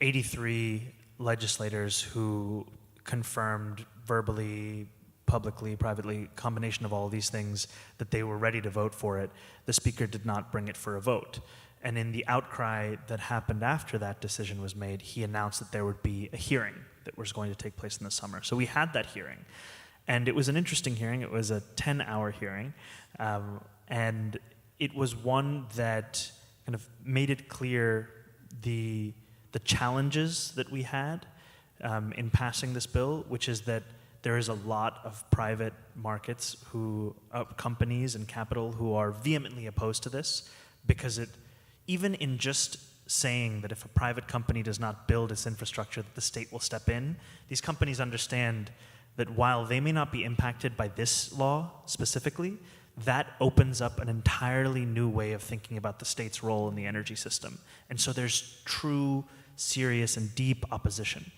83 legislators who confirmed verbally, publicly, privately, combination of all of these things, that they were ready to vote for it. The Speaker did not bring it for a vote. And in the outcry that happened after that decision was made, he announced that there would be a hearing that was going to take place in the summer. So we had that hearing. And it was an interesting hearing. It was a 10-hour hearing. And it was one that kind of made it clear the challenges that we had in passing this bill, which is that there is a lot of private markets companies and capital who are vehemently opposed to this, because even in just saying that if a private company does not build its infrastructure, that the state will step in, these companies understand that while they may not be impacted by this law specifically, that opens up an entirely new way of thinking about the state's role in the energy system. And so there's true, serious, and deep opposition.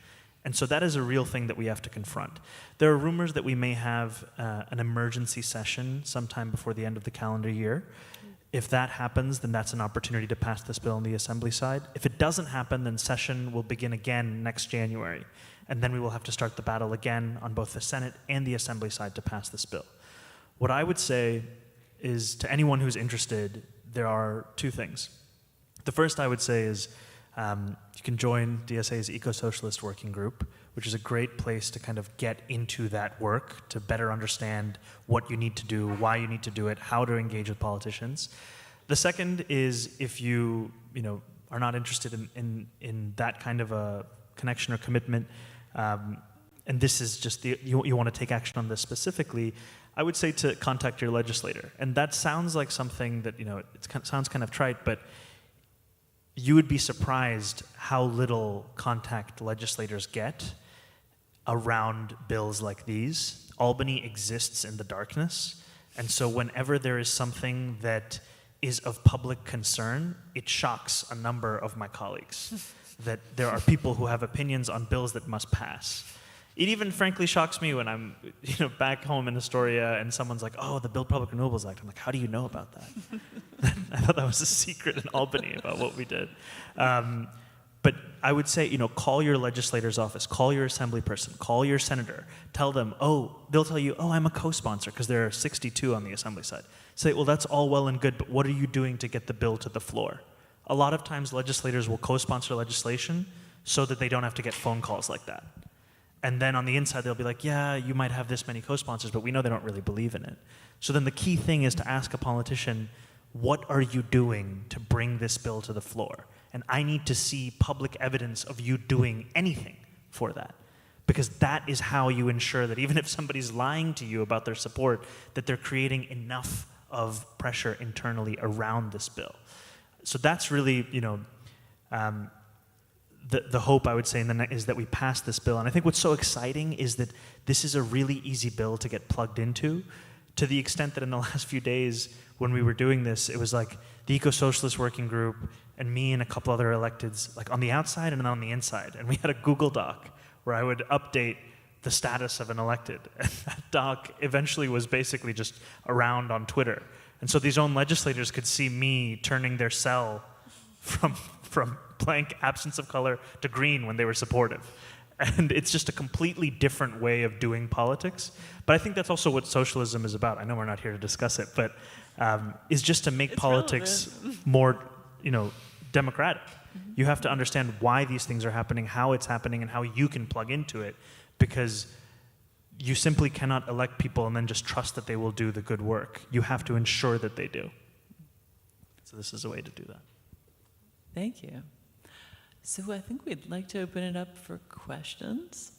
And so that is a real thing that we have to confront. There are rumors that we may have an emergency session sometime before the end of the calendar year. If that happens, then that's an opportunity to pass this bill on the Assembly side. If it doesn't happen, then session will begin again next January. And then we will have to start the battle again on both the Senate and the Assembly side to pass this bill. What I would say is, to anyone who's interested, there are two things. The first I would say is you can join DSA's Eco-Socialist Working Group, which is a great place to kind of get into that work, to better understand what you need to do, why you need to do it, how to engage with politicians. The second is, if you are not interested in that kind of a connection or commitment, and this is just you want to take action on this specifically, I would say to contact your legislator. And that sounds like something that sounds kind of trite, but you would be surprised how little contact legislators get around bills like these. Albany exists in the darkness, and so whenever there is something that is of public concern, it shocks a number of my colleagues that there are people who have opinions on bills that must pass. It even frankly shocks me when I'm back home in Astoria and someone's like, oh, the Build Public Renewables Act. I'm like, how do you know about that? I thought that was a secret in Albany about what we did. But I would say, call your legislator's office, call your assembly person, call your senator, tell them, they'll tell you, I'm a co-sponsor, because there are 62 on the assembly side. Say, well, that's all well and good, but what are you doing to get the bill to the floor? A lot of times legislators will co-sponsor legislation so that they don't have to get phone calls like that. And then on the inside, they'll be like, yeah, you might have this many co-sponsors, but we know they don't really believe in it. So then the key thing is to ask a politician, what are you doing to bring this bill to the floor? And I need to see public evidence of you doing anything for that. Because that is how you ensure that even if somebody's lying to you about their support, that they're creating enough of pressure internally around this bill. So that's really, the hope, I would say, is that we pass this bill. And I think what's so exciting is that this is a really easy bill to get plugged into, to the extent that in the last few days when we were doing this, it was like the Eco-Socialist Working Group and me and a couple other electeds, like on the outside and then on the inside. And we had a Google Doc where I would update the status of an elected. And that doc eventually was basically just around on Twitter. And so these own legislators could see me turning their cell from blank absence of color to green when they were supportive. And it's just a completely different way of doing politics. But I think that's also what socialism is about. I know we're not here to discuss it, but is just to make It's politics relevant. more, democratic. Mm-hmm. You have to understand why these things are happening, how it's happening, and how you can plug into it, because you simply cannot elect people and then just trust that they will do the good work. You have to ensure that they do. So this is a way to do that. Thank you. So I think we'd like to open it up for questions.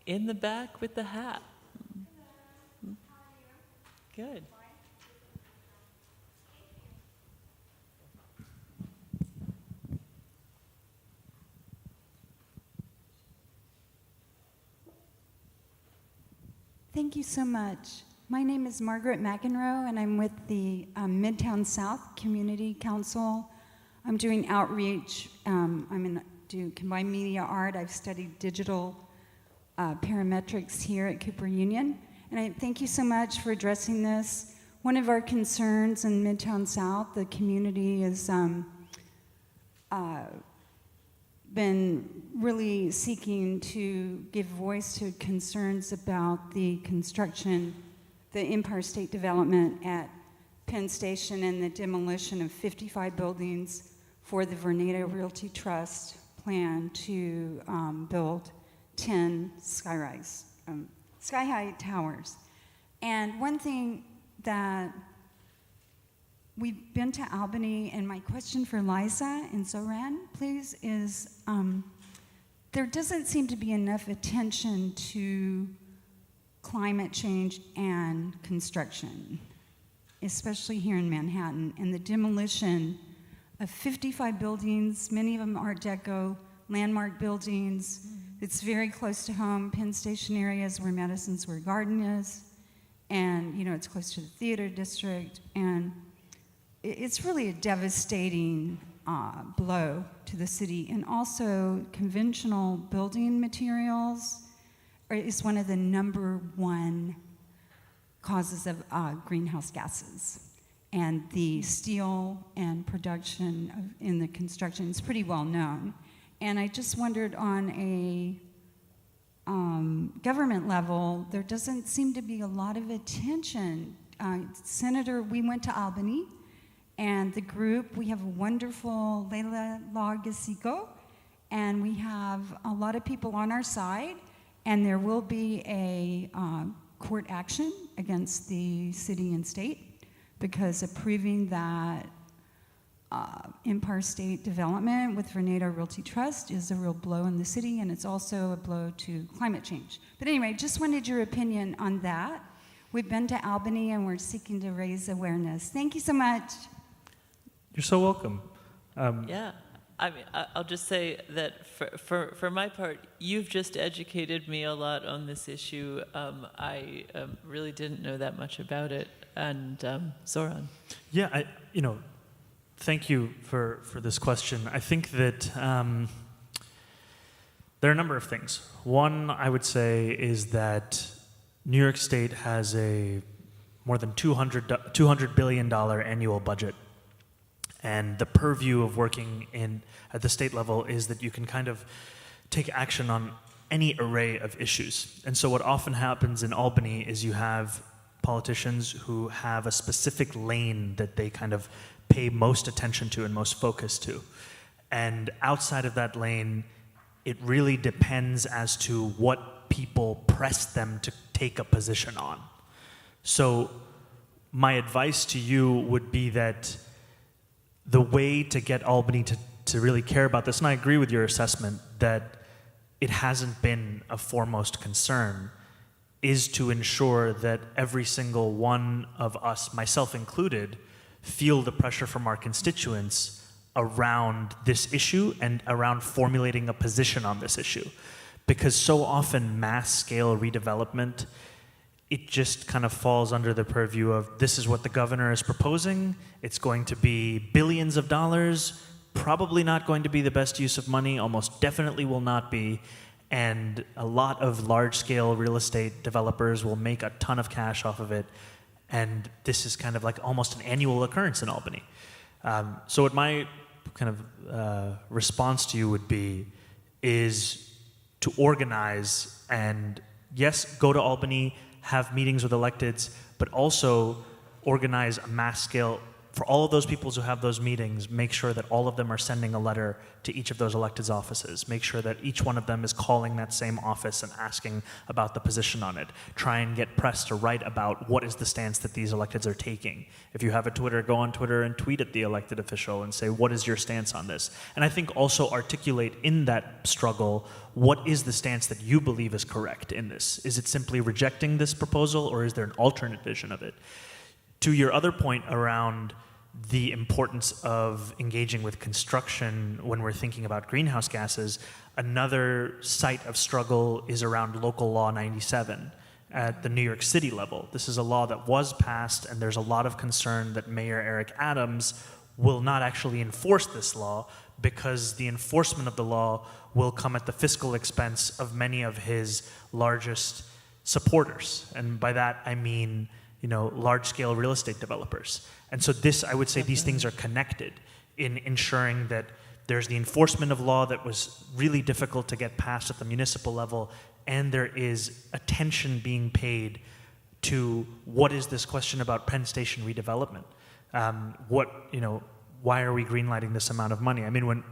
In the back with the hat. Good. Thank you so much. My name is Margaret McEnroe, and I'm with the Midtown South Community Council. I'm doing outreach. Do combined media art. I've studied digital parametrics here at Cooper Union. And I thank you so much for addressing this. One of our concerns in Midtown South, the community has been really seeking to give voice to concerns about the construction, the Empire State Development at Penn Station and the demolition of 55 buildings for the Vornado Realty Trust plan to build 10 sky-high towers. And one thing that we've been to Albany, and my question for Liza and Zohran, please, is there doesn't seem to be enough attention to climate change and construction, especially here in Manhattan, and the demolition of 55 buildings, many of them Art Deco, landmark buildings. It's very close to home. Penn Station area is where Madison Square Garden is, and it's close to the theater district, and it's really a devastating blow to the city. And also, conventional building materials is one of the #1 causes of greenhouse gases. And the steel and production in the construction is pretty well known. And I just wondered, on a government level, there doesn't seem to be a lot of attention. Senator, we went to Albany, and the group, we have a wonderful Leila Lagasico, and we have a lot of people on our side, and there will be a court action against the city and state because approving that Empire State Development with Vornado Realty Trust is a real blow in the city, and it's also a blow to climate change. But anyway, just wanted your opinion on that. We've been to Albany, and we're seeking to raise awareness. Thank you so much. You're so welcome. Yeah, I mean, I'll just say that for my part, you've just educated me a lot on this issue. I really didn't know that much about it. And Zohran. Yeah, thank you for this question. I think that there are a number of things. One, I would say, is that New York State has a more than $200 billion annual budget. And the purview of working at the state level is that you can kind of take action on any array of issues. And so what often happens in Albany is you have politicians who have a specific lane that they kind of pay most attention to and most focus to. And outside of that lane, it really depends as to what people press them to take a position on. So my advice to you would be that the way to get Albany to really care about this, and I agree with your assessment that it hasn't been a foremost concern, is to ensure that every single one of us, myself included, feel the pressure from our constituents around this issue and around formulating a position on this issue. Because so often mass-scale redevelopment, it just kind of falls under the purview of this is what the governor is proposing, it's going to be billions of dollars, probably not going to be the best use of money, almost definitely will not be, and a lot of large-scale real estate developers will make a ton of cash off of it, and this is kind of like almost an annual occurrence in Albany. So what my kind of response to you would be is to organize and, yes, go to Albany, have meetings with electeds, but also organize a mass scale for all of those people who have those meetings. Make sure that all of them are sending a letter to each of those electeds' offices. Make sure that each one of them is calling that same office and asking about the position on it. Try and get press to write about what is the stance that these electeds are taking. If you have a Twitter, go on Twitter and tweet at the elected official and say, what is your stance on this? And I think also articulate in that struggle, what is the stance that you believe is correct in this? Is it simply rejecting this proposal, or is there an alternate vision of it? To your other point around the importance of engaging with construction when we're thinking about greenhouse gases, another site of struggle is around Local Law 97 at the New York City level. This is a law that was passed, and there's a lot of concern that Mayor Eric Adams will not actually enforce this law because the enforcement of the law will come at the fiscal expense of many of his largest supporters. And by that, I mean, large-scale real estate developers. And so this, I would say, these things are connected in ensuring that there's the enforcement of law that was really difficult to get passed at the municipal level, and there is attention being paid to what is this question about Penn Station redevelopment? Why are we greenlighting this amount of money? I mean, when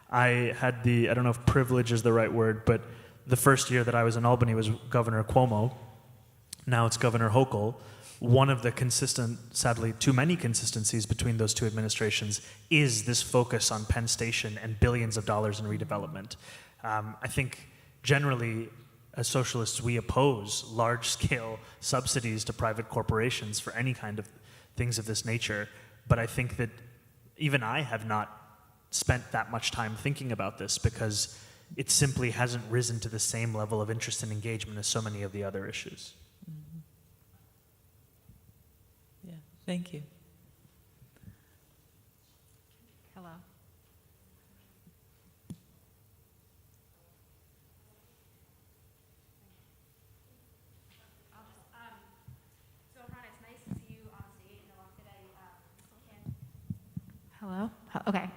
I had I don't know if privilege is the right word, but the first year that I was in Albany was Governor Cuomo. Now it's Governor Hochul. One of the sadly, too many consistencies between those two administrations is this focus on Penn Station and billions of dollars in redevelopment. I think generally, as socialists, we oppose large-scale subsidies to private corporations for any kind of things of this nature. But I think that even I have not spent that much time thinking about this because it simply hasn't risen to the same level of interest and engagement as so many of the other issues. Yeah, thank you. Hello. Zohran, it's nice to see you on stage. Hello? Okay.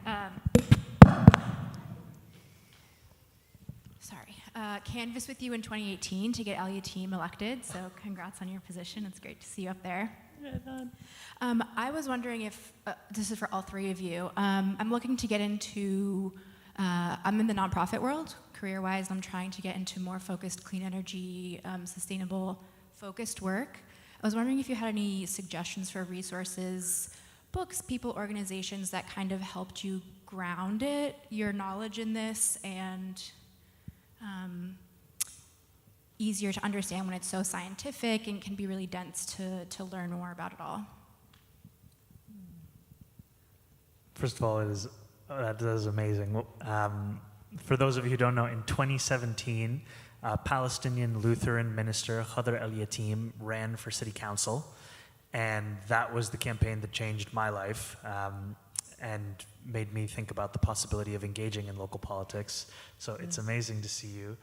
Sorry. Canvassed with you in 2018 to get Elliot Team elected, so congrats on your position. It's great to see you up there. I was wondering if, this is for all three of you, I'm looking to get into, I'm in the nonprofit world, career-wise. I'm trying to get into more focused, clean energy, sustainable, focused work. I was wondering if you had any suggestions for resources, books, people, organizations that kind of helped you ground your knowledge in this, and easier to understand when it's so scientific and can be really dense to learn more about it all. First of all, that is amazing. For those of you who don't know, in 2017, Palestinian Lutheran minister Khadr El-Yatim ran for city council, and that was the campaign that changed my life and made me think about the possibility of engaging in local politics. So it's amazing to see you.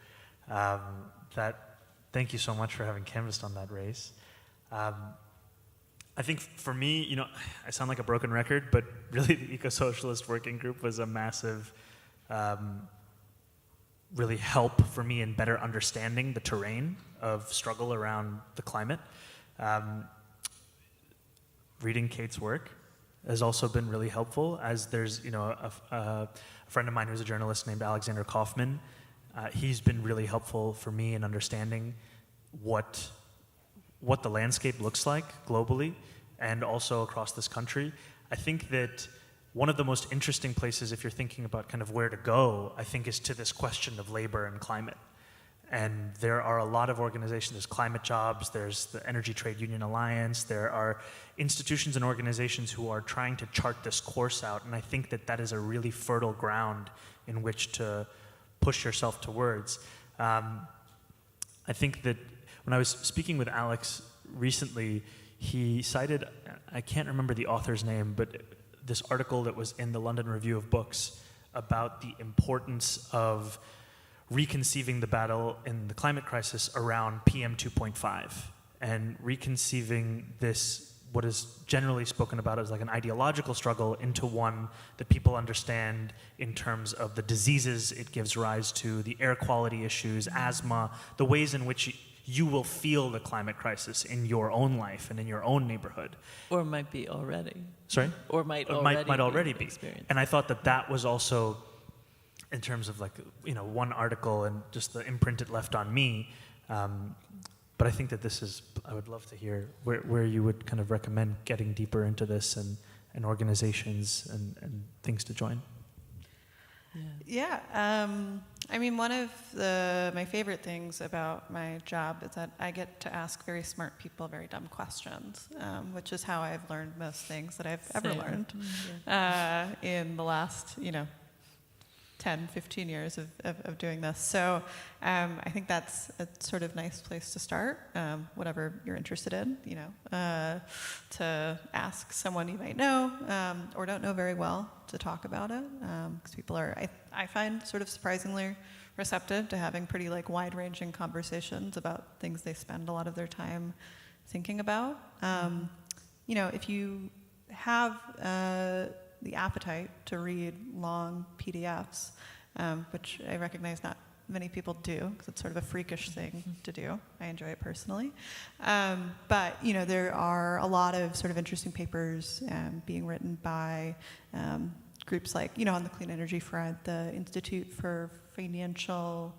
Thank you so much for having canvassed on that race. I think for me, I sound like a broken record, but really the Eco-Socialist Working Group was a massive really help for me in better understanding the terrain of struggle around the climate. Reading Kate's work has also been really helpful, as there's a friend of mine who's a journalist named Alexander Kaufman. He's been really helpful for me in understanding what the landscape looks like globally and also across this country. I think that one of the most interesting places, if you're thinking about kind of where to go, I think is to this question of labor and climate. And there are a lot of organizations. There's Climate Jobs, there's the Energy Trade Union Alliance, there are institutions and organizations who are trying to chart this course out. And I think that that is a really fertile ground in which to push yourself towards. I think that when I was speaking with Alex recently, he cited, I can't remember the author's name, but this article that was in the London Review of Books about the importance of reconceiving the battle in the climate crisis around PM 2.5 and reconceiving this, what is generally spoken about as like an ideological struggle, into one that people understand in terms of the diseases it gives rise to, the air quality issues, asthma, the ways in which you will feel the climate crisis in your own life and in your own neighborhood. Or might be already. Sorry? Or might already be. Experienced. And I thought that that was also, in terms of like, you know, one article and just the imprint it left on me. But I think that this is, I would love to hear where you would kind of recommend getting deeper into this and organizations and things to join. Yeah, I mean, one of my favorite things about my job is that I get to ask very smart people very dumb questions, which is how I've learned most things that I've ever learned in the last, 10, 15 years of doing this. So I think that's a sort of nice place to start, whatever you're interested in, to ask someone you might know or don't know very well to talk about it. Because people are, I find, sort of surprisingly receptive to having pretty wide-ranging conversations about things they spend a lot of their time thinking about. If you have the appetite to read long PDFs, which I recognize not many people do, because it's sort of a freakish thing to do. I enjoy it personally. But, there are a lot of sort of interesting papers being written by groups like, on the clean energy front, the Institute for Financial,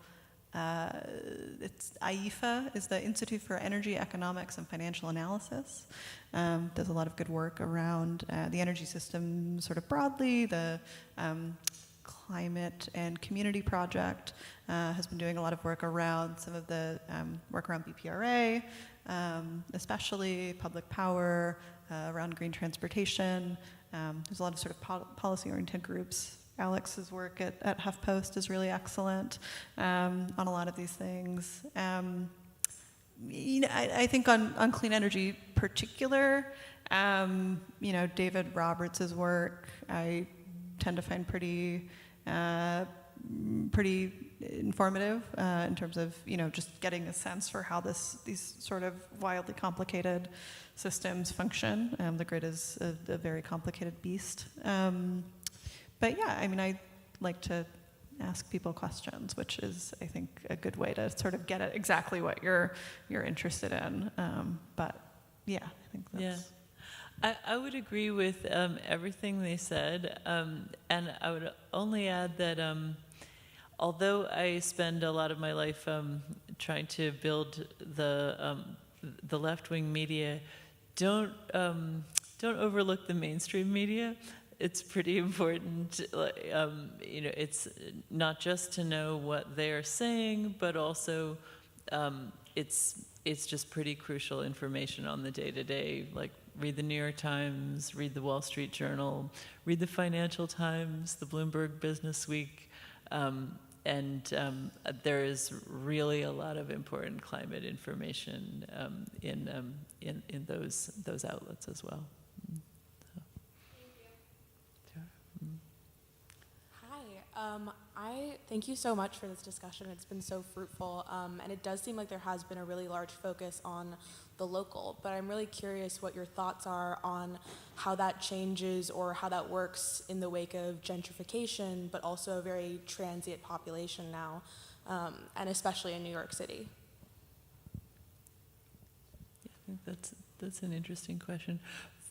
it's IEFA, is the Institute for Energy Economics and Financial Analysis. Does a lot of good work around the energy system sort of broadly. The Climate and Community Project has been doing a lot of work around some of the work around BPRA, especially public power, around green transportation. There's a lot of sort of policy-oriented groups. Alex's work at HuffPost is really excellent on a lot of these things. I think on clean energy particular, David Roberts' work I tend to find pretty informative in terms of just getting a sense for how these sort of wildly complicated systems function. The grid is a very complicated beast. But yeah, I mean, I like to ask people questions, which is, I think, a good way to sort of get at exactly what you're interested in. But yeah, I think that's... Yeah. I would agree with everything they said, and I would only add that although I spend a lot of my life trying to build the left-wing media, don't overlook the mainstream media. It's pretty important, it's not just to know what they're saying, but also it's just pretty crucial information on the day-to-day. Like, read the New York Times, read the Wall Street Journal, read the Financial Times, the Bloomberg Business Week, and there is really a lot of important climate information in those outlets as well. I thank you so much for this discussion. It's been so fruitful, and it does seem like there has been a really large focus on the local, but I'm really curious what your thoughts are on how that changes or how that works in the wake of gentrification, but also a very transient population now, and especially in New York City. Yeah, I think that's an interesting question.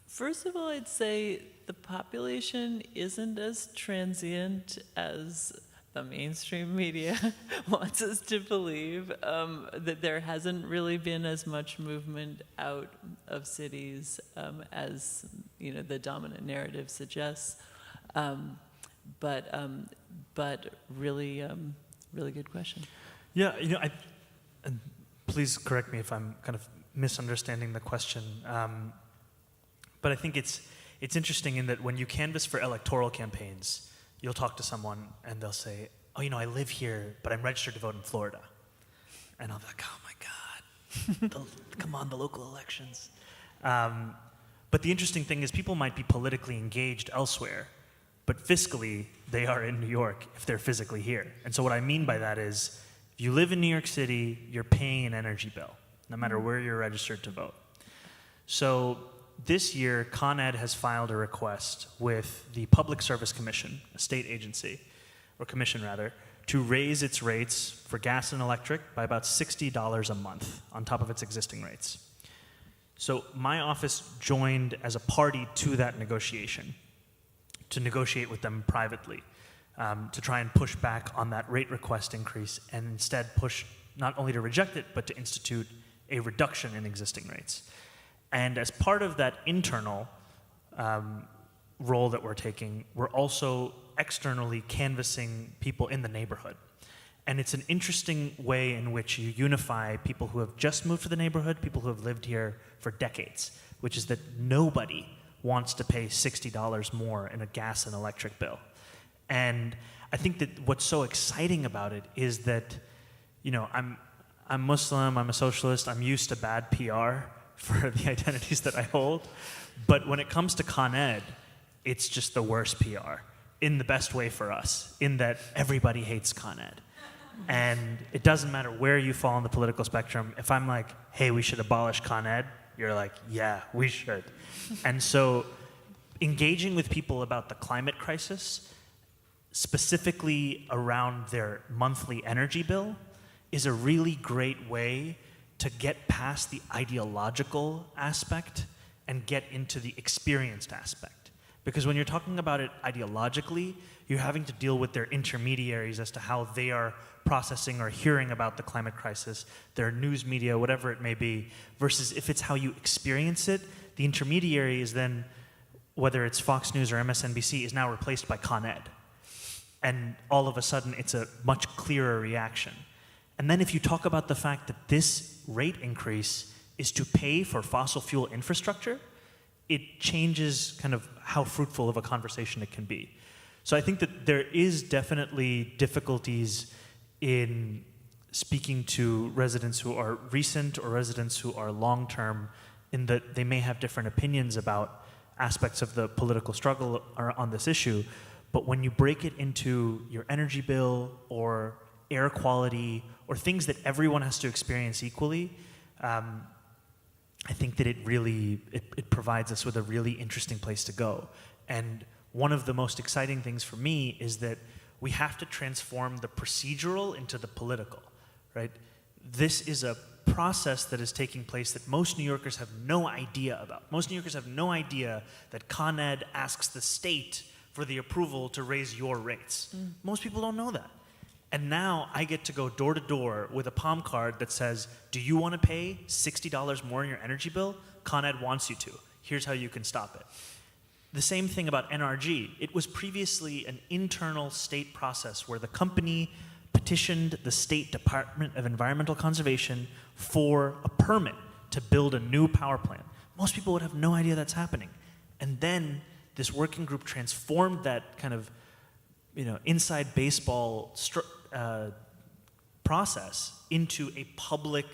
First of all, I'd say the population isn't as transient as the mainstream media wants us to believe, that there hasn't really been as much movement out of cities as the dominant narrative suggests. But really good question. Yeah, and please correct me if I'm kind of misunderstanding the question. But I think it's interesting in that when you canvass for electoral campaigns, you'll talk to someone and they'll say, oh, I live here, but I'm registered to vote in Florida. And I'll be like, oh my God, come on, the local elections. But the interesting thing is people might be politically engaged elsewhere, but fiscally, they are in New York if they're physically here. And so what I mean by that is, if you live in New York City, you're paying an energy bill, no matter where you're registered to vote. So this year, Con Ed has filed a request with the Public Service Commission, a state agency, or commission rather, to raise its rates for gas and electric by about $60 a month on top of its existing rates. So my office joined as a party to that negotiation, to negotiate with them privately, to try and push back on that rate request increase and instead push not only to reject it, but to institute a reduction in existing rates. And as part of that internal role that we're taking, we're also externally canvassing people in the neighborhood. And it's an interesting way in which you unify people who have just moved to the neighborhood, people who have lived here for decades, which is that nobody wants to pay $60 more in a gas and electric bill. And I think that what's so exciting about it is that, I'm Muslim, I'm a socialist, I'm used to bad PR for the identities that I hold. But when it comes to Con Ed, it's just the worst PR, in the best way for us, in that everybody hates Con Ed. And it doesn't matter where you fall on the political spectrum. If I'm like, hey, we should abolish Con Ed, you're like, yeah, we should. And so engaging with people about the climate crisis, specifically around their monthly energy bill, is a really great way to get past the ideological aspect and get into the experienced aspect. Because when you're talking about it ideologically, you're having to deal with their intermediaries as to how they are processing or hearing about the climate crisis, their news media, whatever it may be, versus if it's how you experience it, the intermediary is then, whether it's Fox News or MSNBC, is now replaced by Con Ed. And all of a sudden, it's a much clearer reaction. And then if you talk about the fact that this rate increase is to pay for fossil fuel infrastructure, it changes kind of how fruitful of a conversation it can be. So I think that there is definitely difficulties in speaking to residents who are recent or residents who are long-term, in that they may have different opinions about aspects of the political struggle on this issue. But when you break it into your energy bill or air quality or things that everyone has to experience equally, I think that it provides us with a really interesting place to go. And one of the most exciting things for me is that we have to transform the procedural into the political, right? This is a process that is taking place that most New Yorkers have no idea about. Most New Yorkers have no idea that Con Ed asks the state for the approval to raise your rates. Most people don't know that. And now I get to go door to door with a palm card that says, do you want to pay $60 more in your energy bill? Con Ed wants you to. Here's how you can stop it. The same thing about NRG. It was previously an internal state process where the company petitioned the State Department of Environmental Conservation for a permit to build a new power plant. Most people would have no idea that's happening. And then this working group transformed that kind of inside baseball process into a public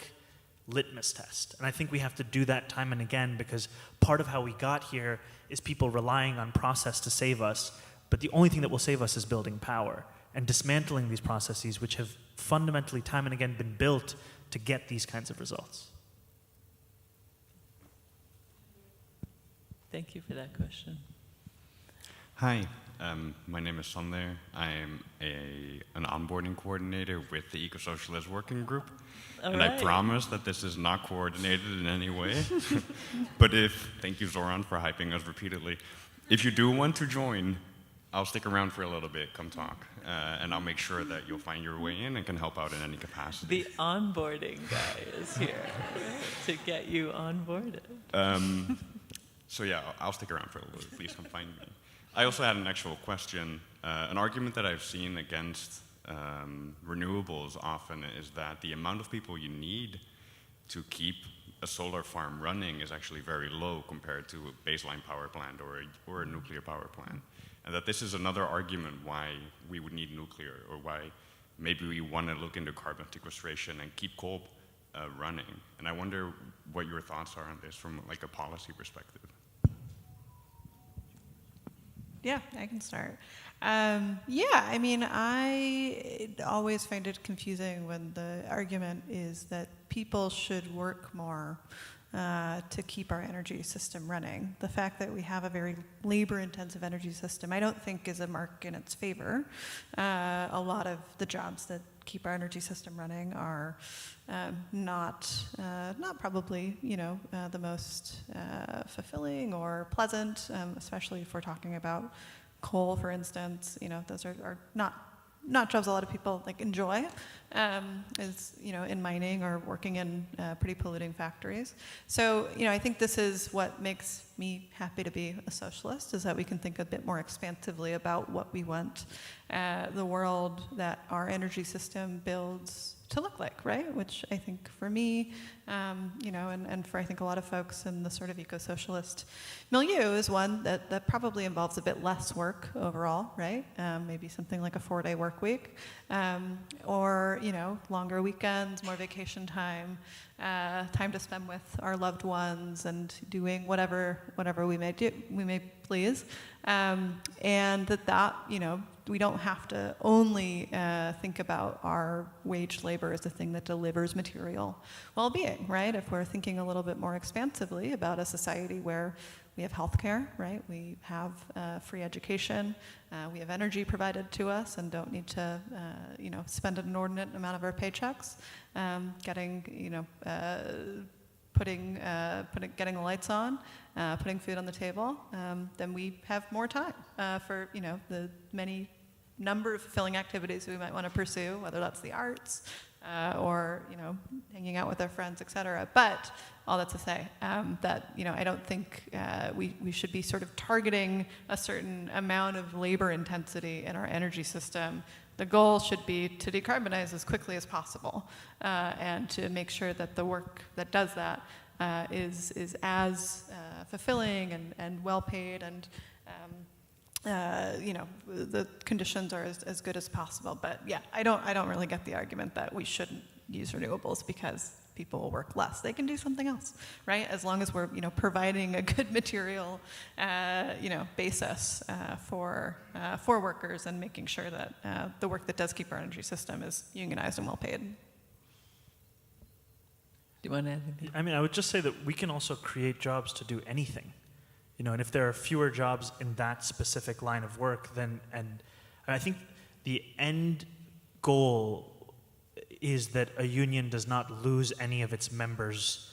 litmus test. And I think we have to do that time and again, because part of how we got here is people relying on process to save us, but the only thing that will save us is building power and dismantling these processes which have fundamentally time and again been built to get these kinds of results. Thank you for that question. Hi, my name is Sander. I am an onboarding coordinator with the Eco-Socialist Working Group. And I promise that this is not coordinated in any way. But thank you Zohran for hyping us repeatedly. If you do want to join, I'll stick around for a little bit, come talk. And I'll make sure that you'll find your way in and can help out in any capacity. The onboarding guy is here to get you onboarded. So yeah, I'll stick around for a little bit. Please come find me. I also had an actual question. An argument that I've seen against renewables often is that the amount of people you need to keep a solar farm running is actually very low compared to a baseline power plant or a nuclear power plant. And that this is another argument why we would need nuclear, or why maybe we want to look into carbon sequestration and keep coal running. And I wonder what your thoughts are on this from like a policy perspective. Yeah, I can start. I mean, I always find it confusing when the argument is that people should work more to keep our energy system running. The fact that we have a very labor-intensive energy system, I don't think is a mark in its favor. A lot of the jobs that keep our energy system running are not probably, the most fulfilling or pleasant, especially if we're talking about coal, for instance. Those are not jobs a lot of people enjoy, in mining or working in pretty polluting factories. So, I think this is what makes me happy to be a socialist, is that we can think a bit more expansively about what we want the world that our energy system builds to look like, right? Which I think for me, and for I think a lot of folks in the sort of eco-socialist milieu is one that probably involves a bit less work overall, right? Maybe something like a 4-day work week, or longer weekends, more vacation time, time to spend with our loved ones, and doing whatever we may please, and that we don't have to only think about our wage labor as the thing that delivers material well-being, right? If we're thinking a little bit more expansively about a society where we have healthcare, right? We have free education, we have energy provided to us, and don't need to, spend an inordinate amount of our paychecks getting the lights on, putting food on the table, then we have more time for the many number of fulfilling activities we might want to pursue, whether that's the arts or hanging out with our friends, etc. But all that to say that I don't think we should be sort of targeting a certain amount of labor intensity in our energy system. The goal should be to decarbonize as quickly as possible, and to make sure that the work that does that is as fulfilling and well paid, and the conditions are as good as possible. But yeah, I don't really get the argument that we shouldn't use renewables because people will work less. They can do something else, right? As long as we're providing a good material basis for workers, and making sure that the work that does keep our energy system is unionized and well paid. Do you want to add anything? I mean, I would just say that we can also create jobs to do anything. And if there are fewer jobs in that specific line of work, then, and I think the end goal is that a union does not lose any of its members'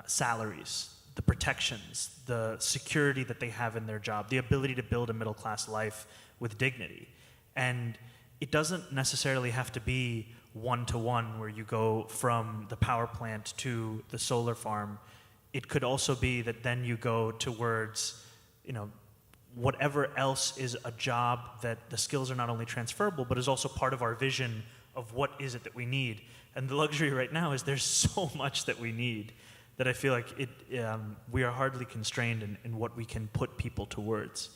salaries, the protections, the security that they have in their job, the ability to build a middle-class life with dignity. And it doesn't necessarily have to be one-to-one where you go from the power plant to the solar farm. It could also be that then you go towards, whatever else is a job that the skills are not only transferable, but is also part of our vision of what is it that we need. And the luxury right now is there's so much that we need that I feel like we are hardly constrained in what we can put people towards.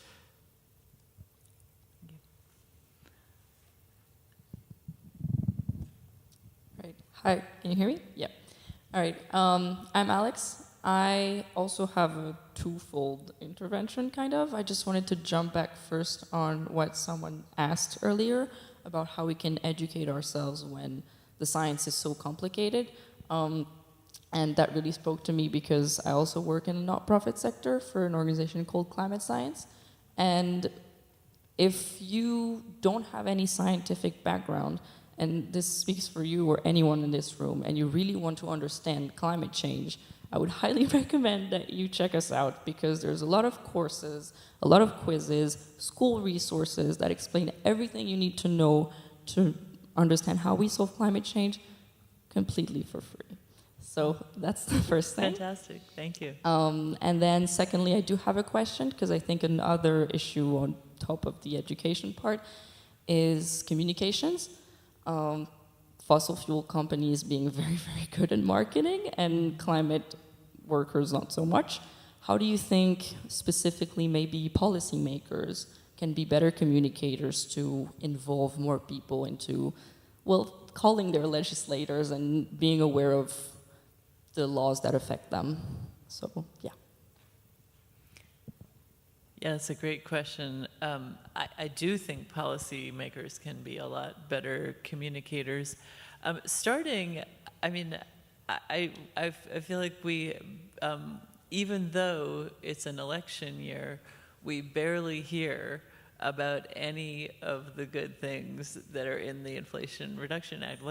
Right. Hi, can you hear me? Yeah. All right. I'm Alex. I also have a twofold intervention, kind of. I just wanted to jump back first on what someone asked earlier about how we can educate ourselves when the science is so complicated. And that really spoke to me because I also work in the not-profit sector for an organization called Climate Science. And if you don't have any scientific background, and this speaks for you or anyone in this room, and you really want to understand climate change, I would highly recommend that you check us out, because there's a lot of courses, a lot of quizzes, school resources that explain everything you need to know to understand how we solve climate change completely for free. So that's the first thing. Fantastic, thank you. And then secondly, I do have a question, because I think another issue on top of the education part is communications. fossil fuel companies being very, very good at marketing and climate workers not so much. How do you think specifically maybe policymakers can be better communicators to involve more people into, well, calling their legislators and being aware of the laws that affect them? So, yeah. Yeah, it's a great question. I do think policymakers can be a lot better communicators. I feel like we, even though it's an election year, we barely hear about any of the good things that are in the Inflation Reduction Act.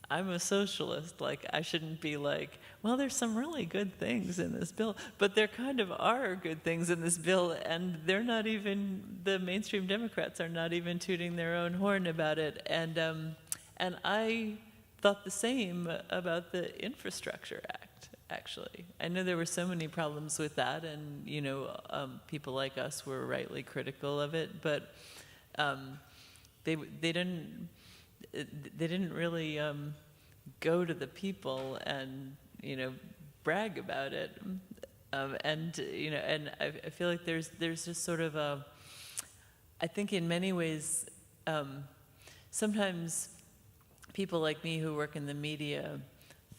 I'm a socialist. I shouldn't be like, well, there's some really good things in this bill, but there kind of are good things in this bill, and they're not even, the mainstream Democrats are not even tooting their own horn about it. And I thought the same about the Infrastructure Act, actually. I know there were so many problems with that, and people like us were rightly critical of it, but they didn't really go to the people and brag about it, and I feel like there's just sort of I think in many ways sometimes people like me who work in the media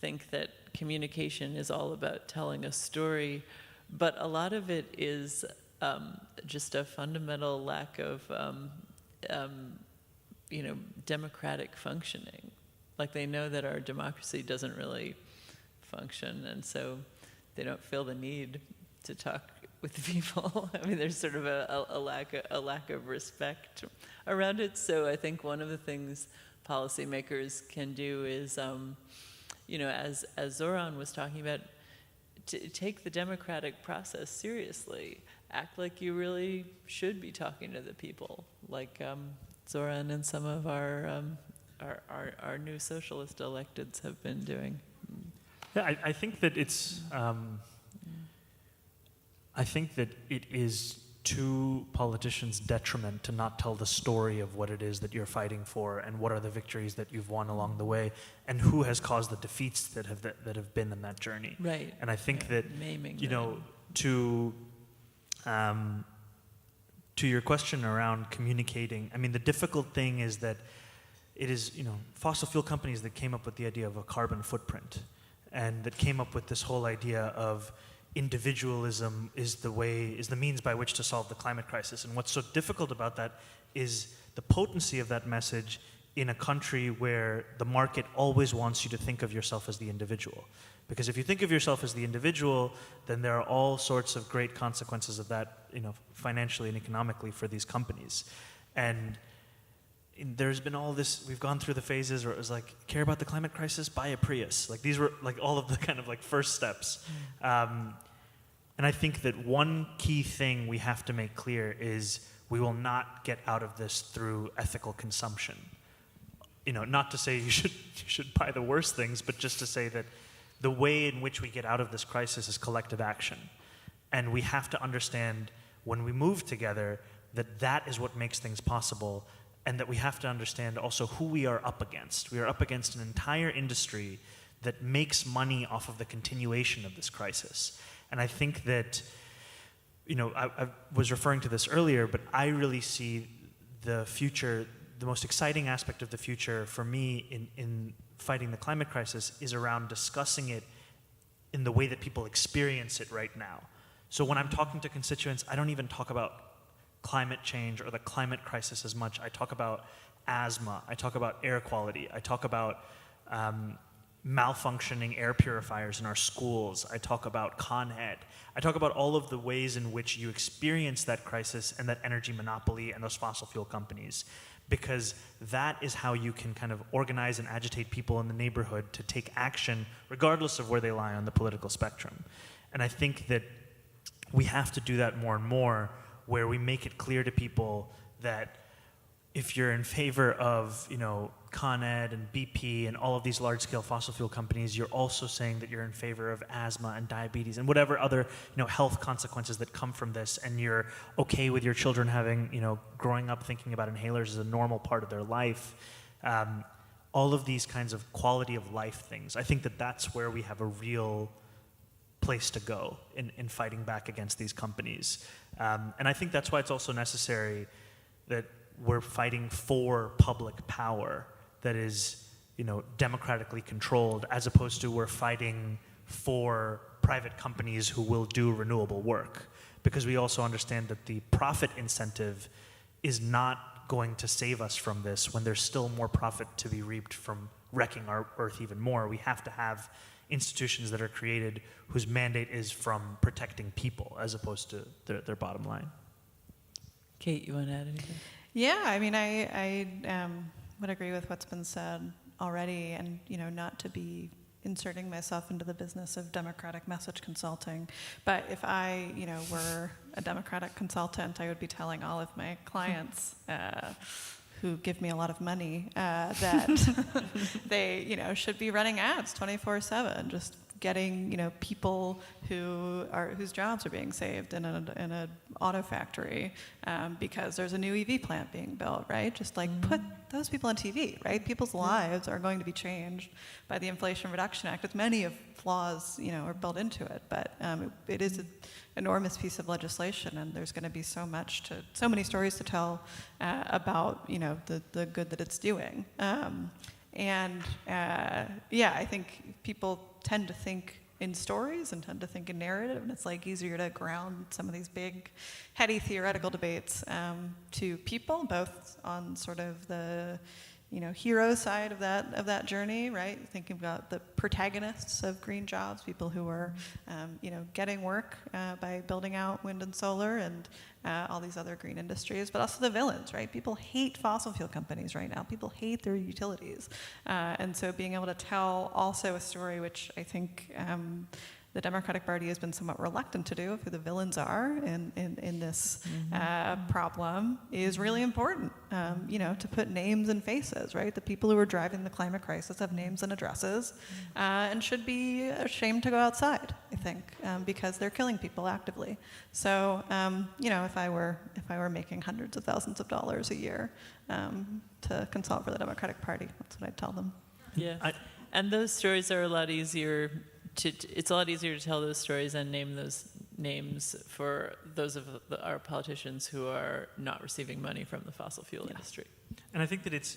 think that communication is all about telling a story, but a lot of it is just a fundamental lack of democratic functioning. They know that our democracy doesn't really function, and so they don't feel the need to talk with people. There's sort of a lack of respect around it. So I think one of the things policymakers can do is, as Zohran was talking about, to take the democratic process seriously. Act like you really should be talking to the people, like Zohran and some of our new socialist electeds have been doing. Yeah, I think that it's. I think that it is to politicians' detriment to not tell the story of what it is that you're fighting for, and what are the victories that you've won along the way, and who has caused the defeats that have been in that journey. Right. And I think that to your question around communicating, the difficult thing is that it is, fossil fuel companies that came up with the idea of a carbon footprint, and that came up with this whole idea of individualism is the means by which to solve the climate crisis. And what's so difficult about that is the potency of that message in a country where the market always wants you to think of yourself as the individual. Because if you think of yourself as the individual, then there are all sorts of great consequences of that, financially and economically for these companies. And there's been all this, we've gone through the phases where it was like, care about the climate crisis, buy a Prius. These were all of the kind of first steps. And I think that one key thing we have to make clear is we will not get out of this through ethical consumption. Not to say you should buy the worst things, but just to say that the way in which we get out of this crisis is collective action. And we have to understand when we move together that is what makes things possible, and that we have to understand also who we are up against. We are up against an entire industry that makes money off of the continuation of this crisis. And I think that, I was referring to this earlier, but I really see the future, the most exciting aspect of the future for me in fighting the climate crisis is around discussing it in the way that people experience it right now. So when I'm talking to constituents, I don't even talk about climate change or the climate crisis as much. I talk about asthma, I talk about air quality, I talk about malfunctioning air purifiers in our schools, I talk about Con Ed, I talk about all of the ways in which you experience that crisis and that energy monopoly and those fossil fuel companies, because that is how you can kind of organize and agitate people in the neighborhood to take action regardless of where they lie on the political spectrum. And I think that we have to do that more and more, where we make it clear to people that if you're in favor of, Con Ed and BP and all of these large-scale fossil fuel companies, you're also saying that you're in favor of asthma and diabetes and whatever other, health consequences that come from this, and you're okay with your children having, growing up thinking about inhalers as a normal part of their life. All of these kinds of quality of life things. I think that that's where we have a real place to go in fighting back against these companies. And I think that's why it's also necessary that we're fighting for public power that is, democratically controlled, as opposed to we're fighting for private companies who will do renewable work. Because we also understand that the profit incentive is not going to save us from this when there's still more profit to be reaped from wrecking our Earth even more. We have to have institutions that are created whose mandate is from protecting people as opposed to their bottom line. Kate, you want to add anything? Yeah, I mean, I would agree with what's been said already, and not to be inserting myself into the business of democratic message consulting, but if I were a democratic consultant, I would be telling all of my clients who give me a lot of money that they should be running ads 24/7, just getting people whose jobs are being saved in an auto factory because there's a new EV plant being built, right? Just like put those people on TV, right? People's lives are going to be changed by the Inflation Reduction Act, with many of flaws are built into it, but it is an enormous piece of legislation, and there's going to be so many stories to tell about the good that it's doing. I think people tend to think in stories and tend to think in narrative, and it's easier to ground some of these big, heady theoretical debates to people, both on sort of the hero side of that journey, right? Thinking about the protagonists of green jobs, people who are getting work by building out wind and solar and all these other green industries, but also the villains, right? People hate fossil fuel companies right now. People hate their utilities. And so being able to tell also a story, which I think the Democratic Party has been somewhat reluctant to do, of who the villains are in this problem, is really important. To put names and faces, right? The people who are driving the climate crisis have names and addresses, and should be ashamed to go outside, I think, because they're killing people actively. So, if I were making hundreds of thousands of dollars a year to consult for the Democratic Party, that's what I'd tell them. Yeah, and those stories are a lot easier. It's a lot easier to tell those stories and name those names for those of our politicians who are not receiving money from the fossil fuel industry. And I think that it's,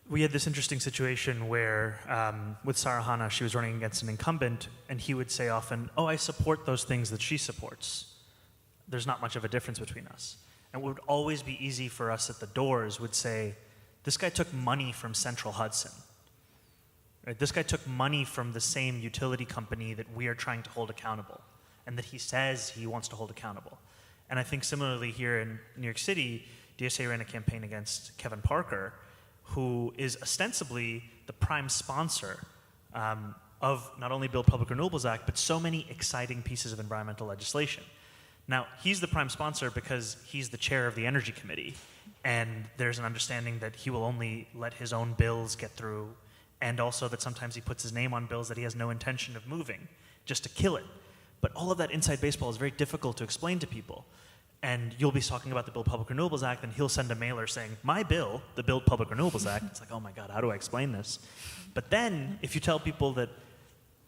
we had this interesting situation where with Zohran, she was running against an incumbent, and he would say often, "Oh, I support those things that she supports. There's not much of a difference between us." And what would always be easy for us at the doors would say, "This guy took money from Central Hudson. Right? This guy took money from the same utility company that we are trying to hold accountable, and that he says he wants to hold accountable." And I think similarly here in New York City, DSA ran a campaign against Kevin Parker, who is ostensibly the prime sponsor of not only Build Public Renewables Act, but so many exciting pieces of environmental legislation. Now, he's the prime sponsor because he's the chair of the Energy Committee, and there's an understanding that he will only let his own bills get through, and also that sometimes he puts his name on bills that he has no intention of moving, just to kill it. But all of that inside baseball is very difficult to explain to people. And you'll be talking about the Build Public Renewables Act, and he'll send a mailer saying, "My bill, the Build Public Renewables Act." It's like, oh my God, how do I explain this? But then, if you tell people that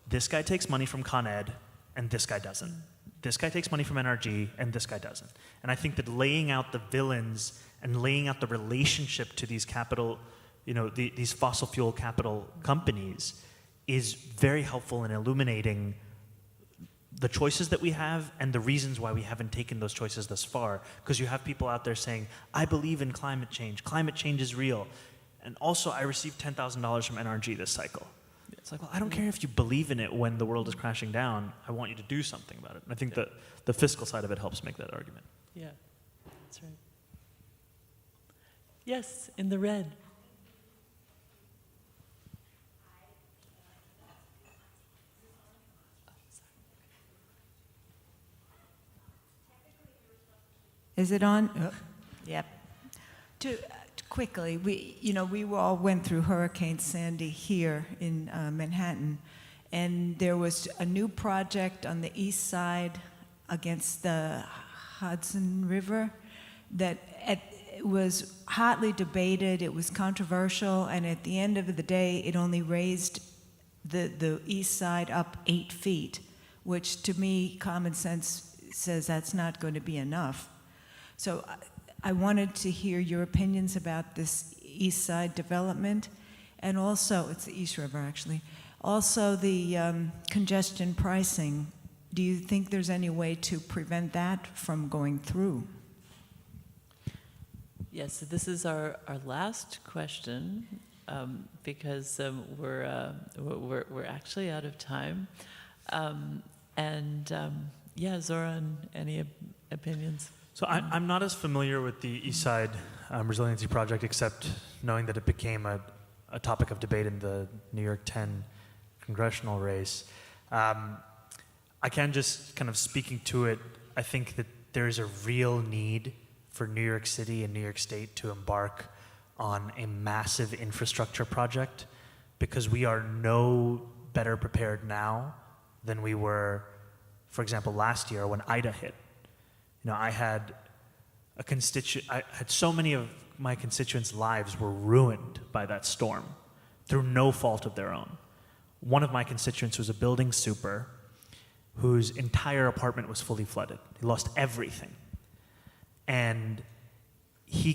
this guy takes money from Con Ed, and this guy doesn't. This guy takes money from NRG, and this guy doesn't. And I think that laying out the villains and laying out the relationship to these capital, these fossil fuel capital companies is very helpful in illuminating the choices that we have and the reasons why we haven't taken those choices thus far. Because you have people out there saying, "I believe in climate change. Climate change is real. And also, I received $10,000 from NRG this cycle." It's like, well, I don't care if you believe in it when the world is crashing down. I want you to do something about it. And I think that the fiscal side of it helps make that argument. Yeah, that's right. Yes, in the red. Is it on? Oh, yep. Quickly, we all went through Hurricane Sandy here in Manhattan, and there was a new project on the east side against the Hudson River that was hotly debated. It was controversial, and at the end of the day, it only raised the east side up 8 feet, which to me, common sense says that's not going to be enough. So I wanted to hear your opinions about this east side development, and also, it's the East River actually, also the congestion pricing. Do you think there's any way to prevent that from going through? Yes, so this is our last question because we're actually out of time. Yeah, Zohran, any opinions? So I'm not as familiar with the East Side Resiliency Project, except knowing that it became a topic of debate in the New York 10 congressional race. I can just kind of speaking to it, I think that there's a real need for New York City and New York State to embark on a massive infrastructure project, because we are no better prepared now than we were, for example, last year when Ida hit. I had so many of my constituents' lives were ruined by that storm through no fault of their own. One of my constituents was a building super whose entire apartment was fully flooded. He lost everything. And he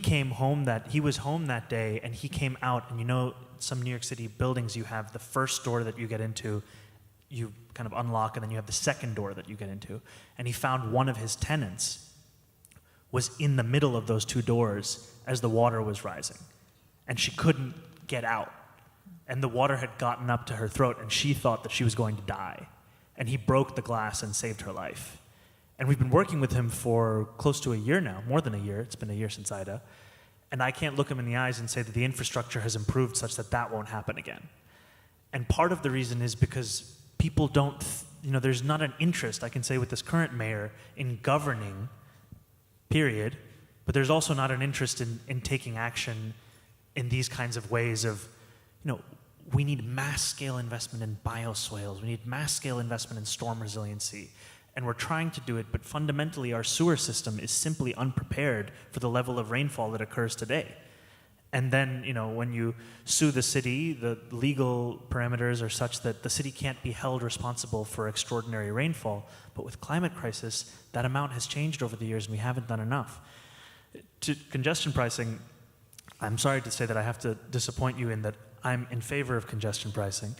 was home that day, and he came out, and some New York City buildings, you have the first door that you get into, you kind of unlock, and then you have the second door that you get into. And he found one of his tenants was in the middle of those two doors as the water was rising. And she couldn't get out. And the water had gotten up to her throat, and she thought that she was going to die. And he broke the glass and saved her life. And we've been working with him for close to a year now, more than a year. It's been a year since Ida. And I can't look him in the eyes and say that the infrastructure has improved such that that won't happen again. And part of the reason is because people don't, there's not an interest, I can say with this current mayor, in governing, period. But there's also not an interest in taking action in these kinds of ways of, we need mass scale investment in bioswales. We need mass scale investment in storm resiliency. And we're trying to do it, but fundamentally our sewer system is simply unprepared for the level of rainfall that occurs today. And then, when you sue the city, the legal parameters are such that the city can't be held responsible for extraordinary rainfall. But with climate crisis, that amount has changed over the years, and we haven't done enough. To congestion pricing, I'm sorry to say that I have to disappoint you in that I'm in favor of congestion pricing.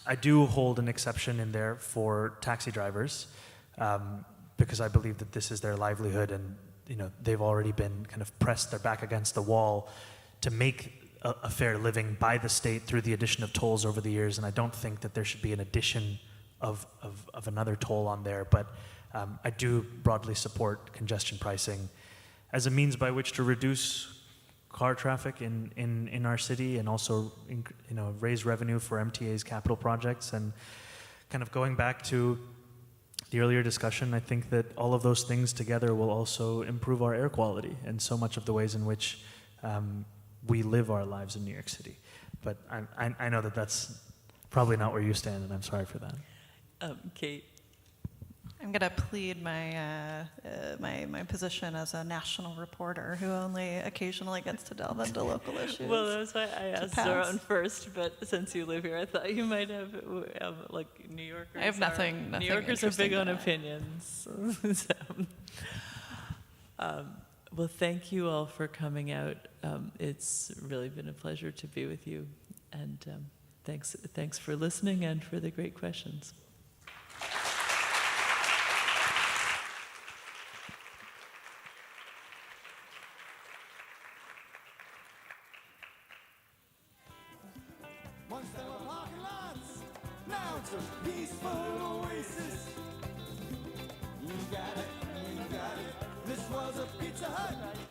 I do hold an exception in there for taxi drivers because I believe that this is their livelihood, and they've already been kind of pressed their back against the wall to make a fair living by the state through the addition of tolls over the years, and I don't think that there should be an addition of another toll on there. But I do broadly support congestion pricing as a means by which to reduce car traffic in our city, and also raise revenue for MTA's capital projects. And kind of going back to the earlier discussion, I think that all of those things together will also improve our air quality and so much of the ways in which we live our lives in New York City. But I know that that's probably not where you stand, and I'm sorry for that. Kate? I'm going to plead my my position as a national reporter who only occasionally gets to delve into local issues. Well, that's why I asked Zohran first, but since you live here, I thought you might have like New Yorkers. I have nothing New Yorkers are big on that. opinions. Well, thank you all for coming out. It's really been a pleasure to be with you, and thanks for listening and for the great questions. Once there were parking lots, now it's a peaceful oasis. You got it, this was a Pizza Hut.